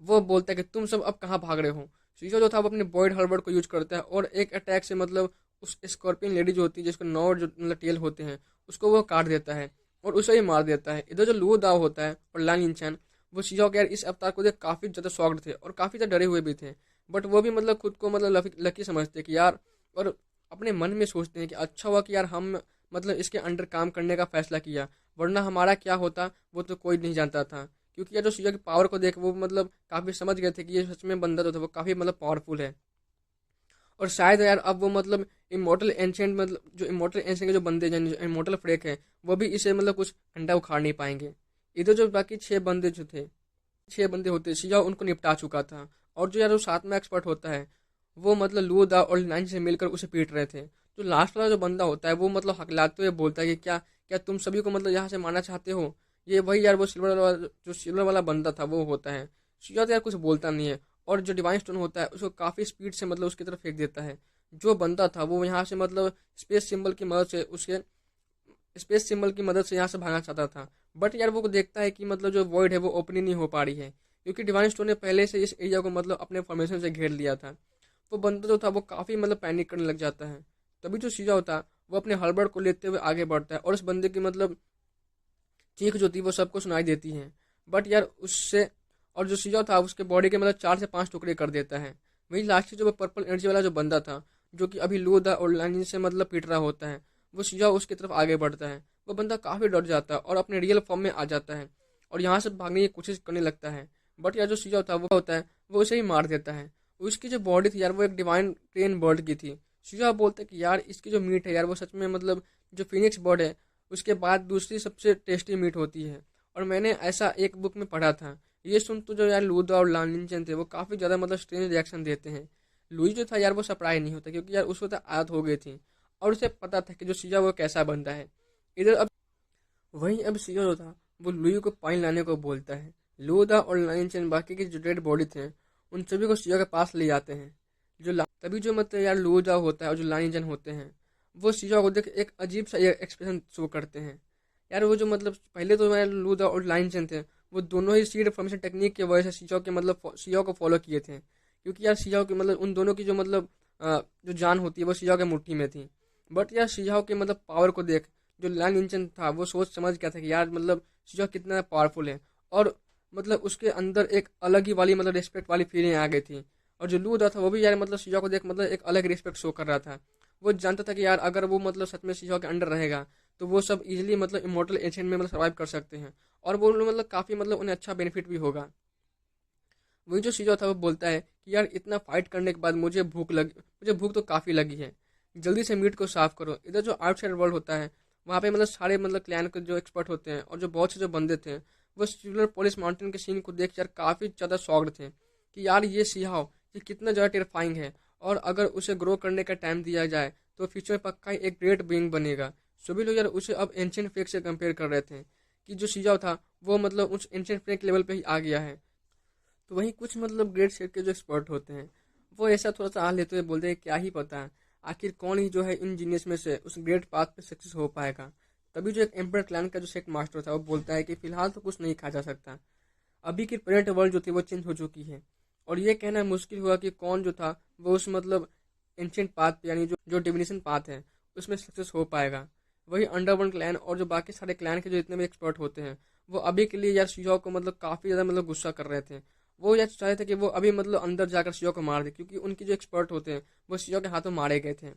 वो बोलता है कि तुम सब अब कहाँ भाग रहे हो। शीशा जो था वो अपने बॉयड हर्बर्ट को यूज करता है और एक अटैक से मतलब उस स्कॉर्पियन लेडी जो होती है जिसको 9 जो मतलब टेल होते हैं उसको वो काट देता है और उसे ही मार देता है। इधर जो लुओ दाव होता है और लान इंचैन वो शीशा के यार इस अवतार को देख काफ़ी ज़्यादा शॉक्ड थे और काफ़ी ज़्यादा डरे हुए भी थे। बट वो भी मतलब खुद को मतलब लकी समझते कि यार, और अपने मन में सोचते हैं कि अच्छा हुआ कि यार हम मतलब इसके अंडर काम करने का फैसला किया, वरना हमारा क्या होता वो तो कोई नहीं जानता था। क्योंकि यार जो शीशा की पावर को देख वो मतलब काफ़ी समझ गए थे कि ये सच में बंदा जो था वो काफ़ी मतलब पावरफुल है। और शायद यार अब वो मतलब इमोर्टल एंशिएंट मतलब जो इमोर्टल एंशिएंट के जो बंदे हैं जो इमोर्टल फ्रेक है वो भी इसे मतलब कुछ अंडा उखाड़ नहीं पाएंगे। इधर जो बाकी 6 बंदे जो थे 6 बंदे होते शीजा उनको निपटा चुका था। और जो यार वो 7वां एक्सपर्ट होता है वो मतलब लुओ दा और नाइन से मिलकर उसे पीट रहे थे। जो लास्ट वाला जो बंदा होता है वो मतलब हकलाते हुए बोलता है कि क्या क्या तुम सभी को मतलब यहाँ से मारना चाहते हो। ये वही यार वो सिल्वर वाला बंदा था वो होता है। शीजा तो यार कुछ बोलता नहीं है और जो डिवाइन स्टोन होता है उसको काफ़ी स्पीड से मतलब उसकी तरफ फेंक देता है। जो बंदा था वो यहाँ से मतलब स्पेस सिंबल की मदद से यहाँ से भागना चाहता था। बट यार वो देखता है कि मतलब जो वॉइड है वो ओपन ही नहीं हो पा रही है क्योंकि डिवाइन स्टोन ने पहले से इस एरिया को मतलब अपने फॉर्मेशन से घेर लिया था। वो बंदा जो था वो काफ़ी मतलब पैनिक करने लग जाता है। तभी जो शीजा होता है वो अपने हल्बर्ट को लेते हुए आगे बढ़ता है और उस बंदे की मतलब चीख जो थी वो सबको सुनाई देती है। बट यार उससे और जो शीजा था उसके बॉडी के मतलब 4 से 5 टुकड़े कर देता है। वही लास्ट जो पर्पल एनर्जी वाला जो बंदा था जो कि अभी लूदा और लाइन से मतलब पिट रहा होता है वो शीजा उसकी तरफ आगे बढ़ता है। वो बंदा काफ़ी डर जाता है और अपने रियल फॉर्म में आ जाता है और यहाँ से भागने की कोशिश करने लगता है। बट यार जो शीजा था वो होता है वो उसे ही मार देता है। उसकी जो बॉडी थी यार वो एक डिवाइन ट्रेन बर्ड की थी। शीजा बोलता है कि यार इसकी जो मीट है यार वो सच में मतलब जो फिनिक्स बर्ड है उसके बाद दूसरी सबसे टेस्टी मीट होती है। और मैंने ऐसा एक बुक में पढ़ा था। ये सुन तो जो यार लूदा और लानिंचन थे वो काफ़ी ज़्यादा मतलब स्ट्रेंज रिएक्शन देते हैं। लुई जो था यार वो सरप्राइज नहीं होता क्योंकि यार उसको तो आदत हो गई थी और उसे पता था कि जो शीजा वो कैसा बनता है। इधर अब वहीं अब शीजा जो था वो लुई को पानी लाने को बोलता है। लूदा और लानिंचन बाकी के जो डेड बॉडी थे उन सभी को शीजा के पास ले जाते हैं। तभी जो मतलब यार लूदा होता है और जो लानिंचन होते हैं वो शीजा को देख एक अजीब सा एक्सप्रेशन शो करते हैं। यार वो जो मतलब पहले तो मैं लूदा और लाइनचन थे वो दोनों ही सीड फॉर्मेशन टेक्निक की वजह से शीजा के मतलब शीजा को फॉलो किए थे क्योंकि यार शीजा के मतलब उन दोनों की जो मतलब जो जान होती है वो शीजा के मुट्ठी में थी। बट यार शीजा के मतलब पावर को देख जो लाइन इंचन था वो सोच समझ गया था कि यार मतलब शीजा कितना पावरफुल है और मतलब उसके अंदर एक अलग ही वाली मतलब रिस्पेक्ट वाली फीलिंग आ गई थी। और जो लूदा था वो भी यार मतलब शीजा को देख मतलब एक अलग रिस्पेक्ट शो कर रहा था। वो जानता था कि यार अगर वो मतलब सच में शीजा के अंडर रहेगा तो वो सब इजीली मतलब इमोर्टल एशियन में मतलब सर्वाइव कर सकते हैं और वो मतलब काफ़ी मतलब उन्हें अच्छा बेनिफिट भी होगा। वही जो शीजा था वो बोलता है कि यार इतना फाइट करने के बाद मुझे भूख तो काफ़ी लगी है, जल्दी से मीट को साफ करो। इधर जो आउटसाइड वर्ल्ड होता है वहाँ पे मतलब सारे मतलब क्लैन के जो एक्सपर्ट होते हैं और जो बहुत से जो बंदे थे वो सिल्वर पोलिस माउंटेन के सीन को देख यार काफ़ी ज़्यादा शॉक्ड थे कि यार ये सिहाव ये कितना ज़्यादा टेरिफाइंग है और अगर उसे ग्रो करने का टाइम दिया जाए तो फ्यूचर में पक्का ही एक ग्रेट बीइंग बनेगा। सभी लोग यार उसे अब एंशियंट फेक से कंपेयर कर रहे थे कि जो शीजा था वो मतलब उस एंशियंट फेक लेवल पे ही आ गया है। तो वहीं कुछ मतलब ग्रेट शेड के जो एक्सपर्ट होते हैं वो ऐसा थोड़ा सा आ लेते हुए बोलते हैं क्या ही पता आखिर कौन ही जो है इन जीनियस में से उस ग्रेट पाथ पे सक्सेस हो पाएगा। तभी जो एक एम्पर क्लैन का जो सेक्ट मास्टर था वो बोलता है कि फिलहाल तो कुछ नहीं कहा जा सकता, अभी की प्रेजेंट वर्ल्ड जो थी वो चेंज हो चुकी है और ये कहना मुश्किल हुआ कि कौन जो था वो उस मतलब एंशियंट पाथ पे यानी जो डिविनेशन पाथ है उसमें सक्सेस हो पाएगा। वही अंडरवर्ल्ड क्लैन और जो बाकी सारे क्लैन के जो जितने भी एक्सपर्ट होते हैं वो अभी के लिए यार शिजाओ को मतलब काफ़ी ज़्यादा मतलब गुस्सा कर रहे थे। वो यार चाहते थे कि वो अभी मतलब अंदर जाकर शिजाओ को मार दे क्योंकि उनके जो एक्सपर्ट होते हैं वो शिजाओ के हाथों मारे गए थे।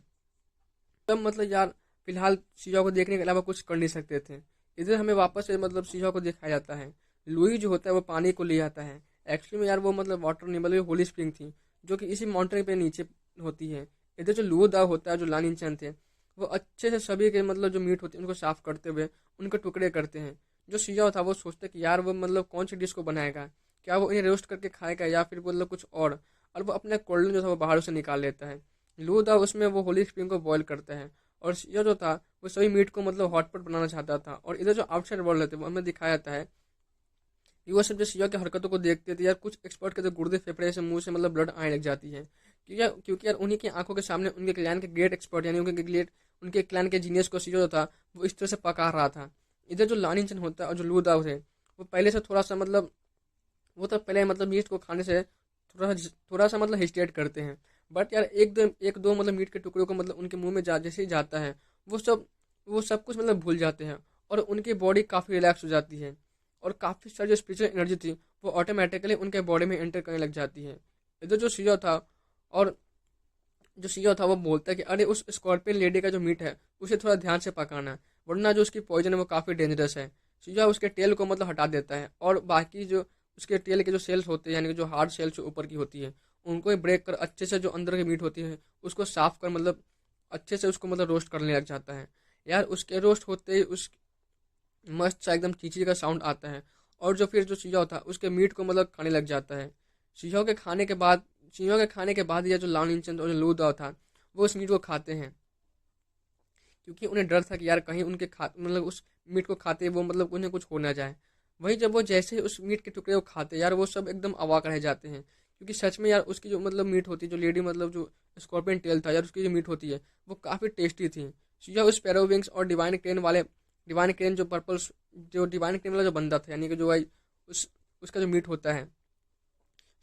तब मतलब यार फिलहाल शीशा को देखने के अलावा कुछ कर नहीं सकते थे। इधर हमें वापस से मतलब शीशा को दिखाया जाता है। लुई जो होता है वो पानी को ले आता है। एक्चुअली में यार वो मतलब वाटर नहीं मतलब होली स्प्रिंग थी, जो कि इसी माउंटेन पे नीचे होती है। इधर जो लुओ दाव होता है, जो लानिंचन थे, वो अच्छे से सभी के मतलब जो मीट होती है उनको साफ करते हुए उनके टुकड़े करते हैं। जो शीशा था वो सोचता है कि यार वो मतलब कौन सी डिश को बनाएगा, क्या वो इन्हें रोस्ट करके खाएगा या फिर मतलब कुछ और वो अपना कोल्डन जो था वो बाहर से निकाल लेता है। लुओ दाव उसमें वो होली स्प्रिंग को बॉईल करता है। और शीशा जो था वो सभी मीट को मतलब हॉटपॉट बनाना चाहता था। और इधर जो आउटसाइड वर्ल्ड रहते वो हमें दिखाया जाता है कि वो सब जो सिया की हरकतों को देखते थे यार, कुछ एक्सपर्ट के तो गुर्दे फेफड़े से मुंह से मतलब ब्लड आने लग जाती है। क्योंकि यार उन्हीं की आंखों के सामने उनके क्लैन के ग्रेट एक्सपर्ट यानी उनके क्लैन के जीनियस को सियो जो था वो इस तरह से पका रहा था। इधर जो लानिंचन होता है और जो लू दाव थे वो पहले से थोड़ा सा मतलब वो तो पहले मतलब मीट को खाने से थोड़ा सा मतलब हेजिटेट करते हैं। बट यार एक दो मतलब मीट के टुकड़ों को मतलब उनके मुंह में जैसे ही जाता है वो सब कुछ मतलब भूल जाते हैं और उनकी बॉडी काफ़ी रिलैक्स हो जाती है। और काफ़ी सारी जो स्पिरिचुअल एनर्जी थी वो ऑटोमेटिकली उनके बॉडी में एंटर करने लग जाती है। इधर जो शिया था और जो शिया था वो बोलता है कि अरे उस स्कॉर्पियन लेडी का जो मीट है उसे थोड़ा ध्यान से पकाना है, वरना जो उसकी पॉइजन है वो काफ़ी डेंजरस है। शिया उसके टेल को मतलब हटा देता है और बाकी जो उसके टेल के जो सेल्स होते हैं यानी कि जो हार्ड सेल्स ऊपर की होती है उनको ही ब्रेक कर अच्छे से जो अंदर की मीट होती है उसको साफ कर मतलब अच्छे से उसको मतलब रोस्ट करने लग जाता है। यार उसके रोस्ट होते ही उस मस्त सा एकदम चींची का साउंड आता है। और जो फिर जो सियाओ था उसके मीट को मतलब खाने लग जाता है। सियाओ के खाने के बाद सियाओ के खाने के बाद यह जो लान इंचन और जो लूदाओ था वो उस मीट को खाते हैं, क्योंकि उन्हें डर था कि यार कहीं उनके खा मतलब उस मीट को खाते वो मतलब उन्हें कुछ हो ना जाए। वहीं जब वो जैसे ही उस मीट के टुकड़े को खाते यार वो सब एकदम अवाक रह जाते हैं, क्योंकि सच में यार उसकी जो मतलब मीट होती है, जो लेडी मतलब जो स्कॉर्पियन टेल था यार, उसकी जो मीट होती है वो काफ़ी टेस्टी थी। सिया उस पैरो विंग्स और डिवाइन क्रेन जो डिवाइन क्रेन वाला जो बंदा था यानी कि जो भाई उस उसका जो मीट होता है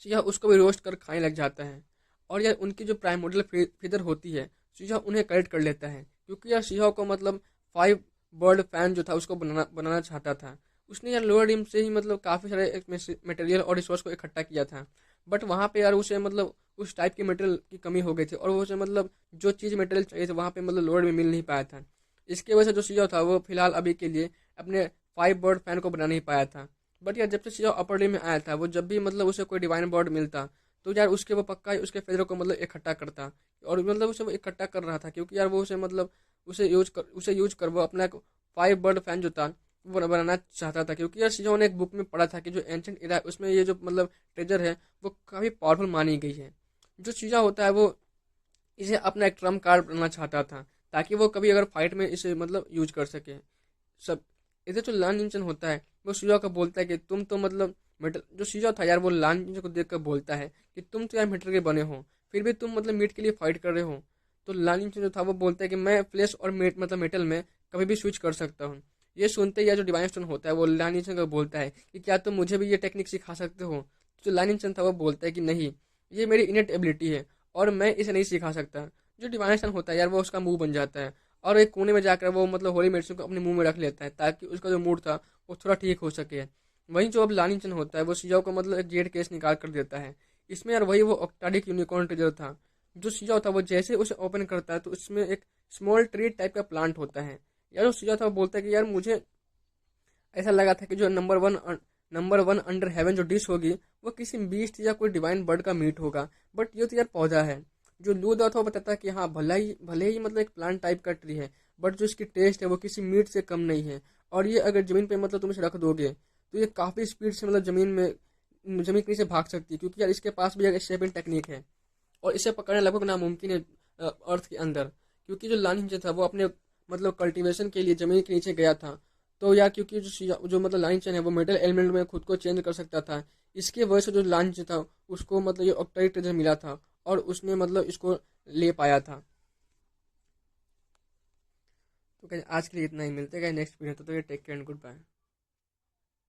सिया उसको भी रोस्ट कर खाने लग जाता है। और यार उनकी जो प्राइमोडियल फिदर होती है सिया उन्हें कलेक्ट कर लेता है, क्योंकि यार सिया को मतलब 5 बर्ड फैन जो था उसको बनाना चाहता था। उसने यार लोअर रिम से ही मतलब काफ़ी सारे मटेरियल और रिसोर्स को इकट्ठा किया था। बट वहाँ पे यार उसे मतलब उस टाइप की मटेरियल की कमी हो गई थी और उसे मतलब जो चीज़ मटेरियल चाहिए थे वहाँ पे मतलब लोअर में मिल नहीं पाया था। इसकी वजह से जो सिया था वो फिलहाल अभी के लिए अपने 5 बर्ड फैन को बना नहीं पाया था। बट यार जब से सिया अपर डे में आया था वो जब भी मतलब उसे कोई डिवाइन बर्ड मिलता तो यार उसके वो पक्का ही उसके फेदर को मतलब इकट्ठा करता। और मतलब उसे वो इकट्ठा कर रहा था क्योंकि यार वो उसे मतलब उसे यूज कर वो अपना 5 बर्ड फैन जो था वो बनाना चाहता था। क्योंकि यार सिया ने एक बुक में पढ़ा था कि जो एंशंट इरा है उसमें ये जो मतलब ट्रेजर है वो काफ़ी पावरफुल मानी गई है। जो सिया होता है वो इसे अपना एक ट्रम्प कार्ड बनाना चाहता था, ताकि वो कभी अगर फाइट में इसे मतलब यूज कर सके। सब इधर जो लान इंचन होता है वो शिजा को बोलता है कि तुम तो मतलब मेटल, जो शिजा था यार वो लान इंचन को देख कर बोलता है कि तुम तो यार मेटल के बने हो, फिर भी तुम मतलब मीट के लिए फाइट कर रहे हो। तो लान इंचन जो था वो बोलता है कि मैं फ्लेश और मेट मतलब मेटल में कभी भी स्विच कर सकता हूँ। ये सुनते ही यार जो डिवाइन स्टोन होता है वो लान इंचन को बोलता है कि क्या तुम मुझे भी ये टेक्निक सिखा सकते हो। तो जो लान इंचन था वो बोलता है कि नहीं, ये मेरी इनेट एबिलिटी है और मैं इसे नहीं सिखा सकता। जो डिवाइन स्टोन होता है यार वो उसका मुंह बन जाता है और एक कोने में जाकर वो मतलब होली मेडिसिन को अपने मुंह में रख लेता है ताकि उसका जो मूड था वो थोड़ा ठीक हो सके। वहीं जो अब लानिंचन होता है वो सिजाओ को मतलब एक जेड केस निकाल कर देता है। इसमें यार वही वो ऑक्टाडिक यूनिकॉर्न ट्रेजर था। जो सिजाओ था वो जैसे उसे ओपन करता है तो उसमें एक स्मॉल ट्री टाइप का प्लांट होता है। यार जो सिजाओ था वो बोलता है कि यार मुझे ऐसा लगा था कि जो नंबर 1 अंडर हेवन जो डिश होगी वो किसी बीस्ट या कोई डिवाइन बर्ड का मीट होगा, बट ये तो यार पौधा है। जो लूदा था वो बताता है कि हाँ भले ही मतलब एक प्लांट टाइप का ट्री है, बट जो इसकी टेस्ट है वो किसी मीट से कम नहीं है। और ये अगर जमीन पे मतलब तुम इसे रख दोगे तो ये काफ़ी स्पीड से मतलब जमीन के नीचे भाग सकती है, क्योंकि यार इसके पास भी एक स्टेपिंग टेक्निक है और इसे पकड़ना लगभग नामुमकिन है अर्थ के अंदर। क्योंकि जो लानिंजा था वो अपने मतलब कल्टीवेशन के लिए जमीन के नीचे गया था। तो यार क्योंकि जो मतलब लानिंचन है वो मेटल एलिमेंट में खुद को चेंज कर सकता था, इसके वजह से जो लानिंचन था उसको मतलब ये ऑक्टाइड ट्रेजर मिला था और उसने मतलब इसको ले पाया था। तो कहीं आज के लिए इतना ही, मिलते हैं नेक्स्ट वीडियो। तो ये take care and good bye.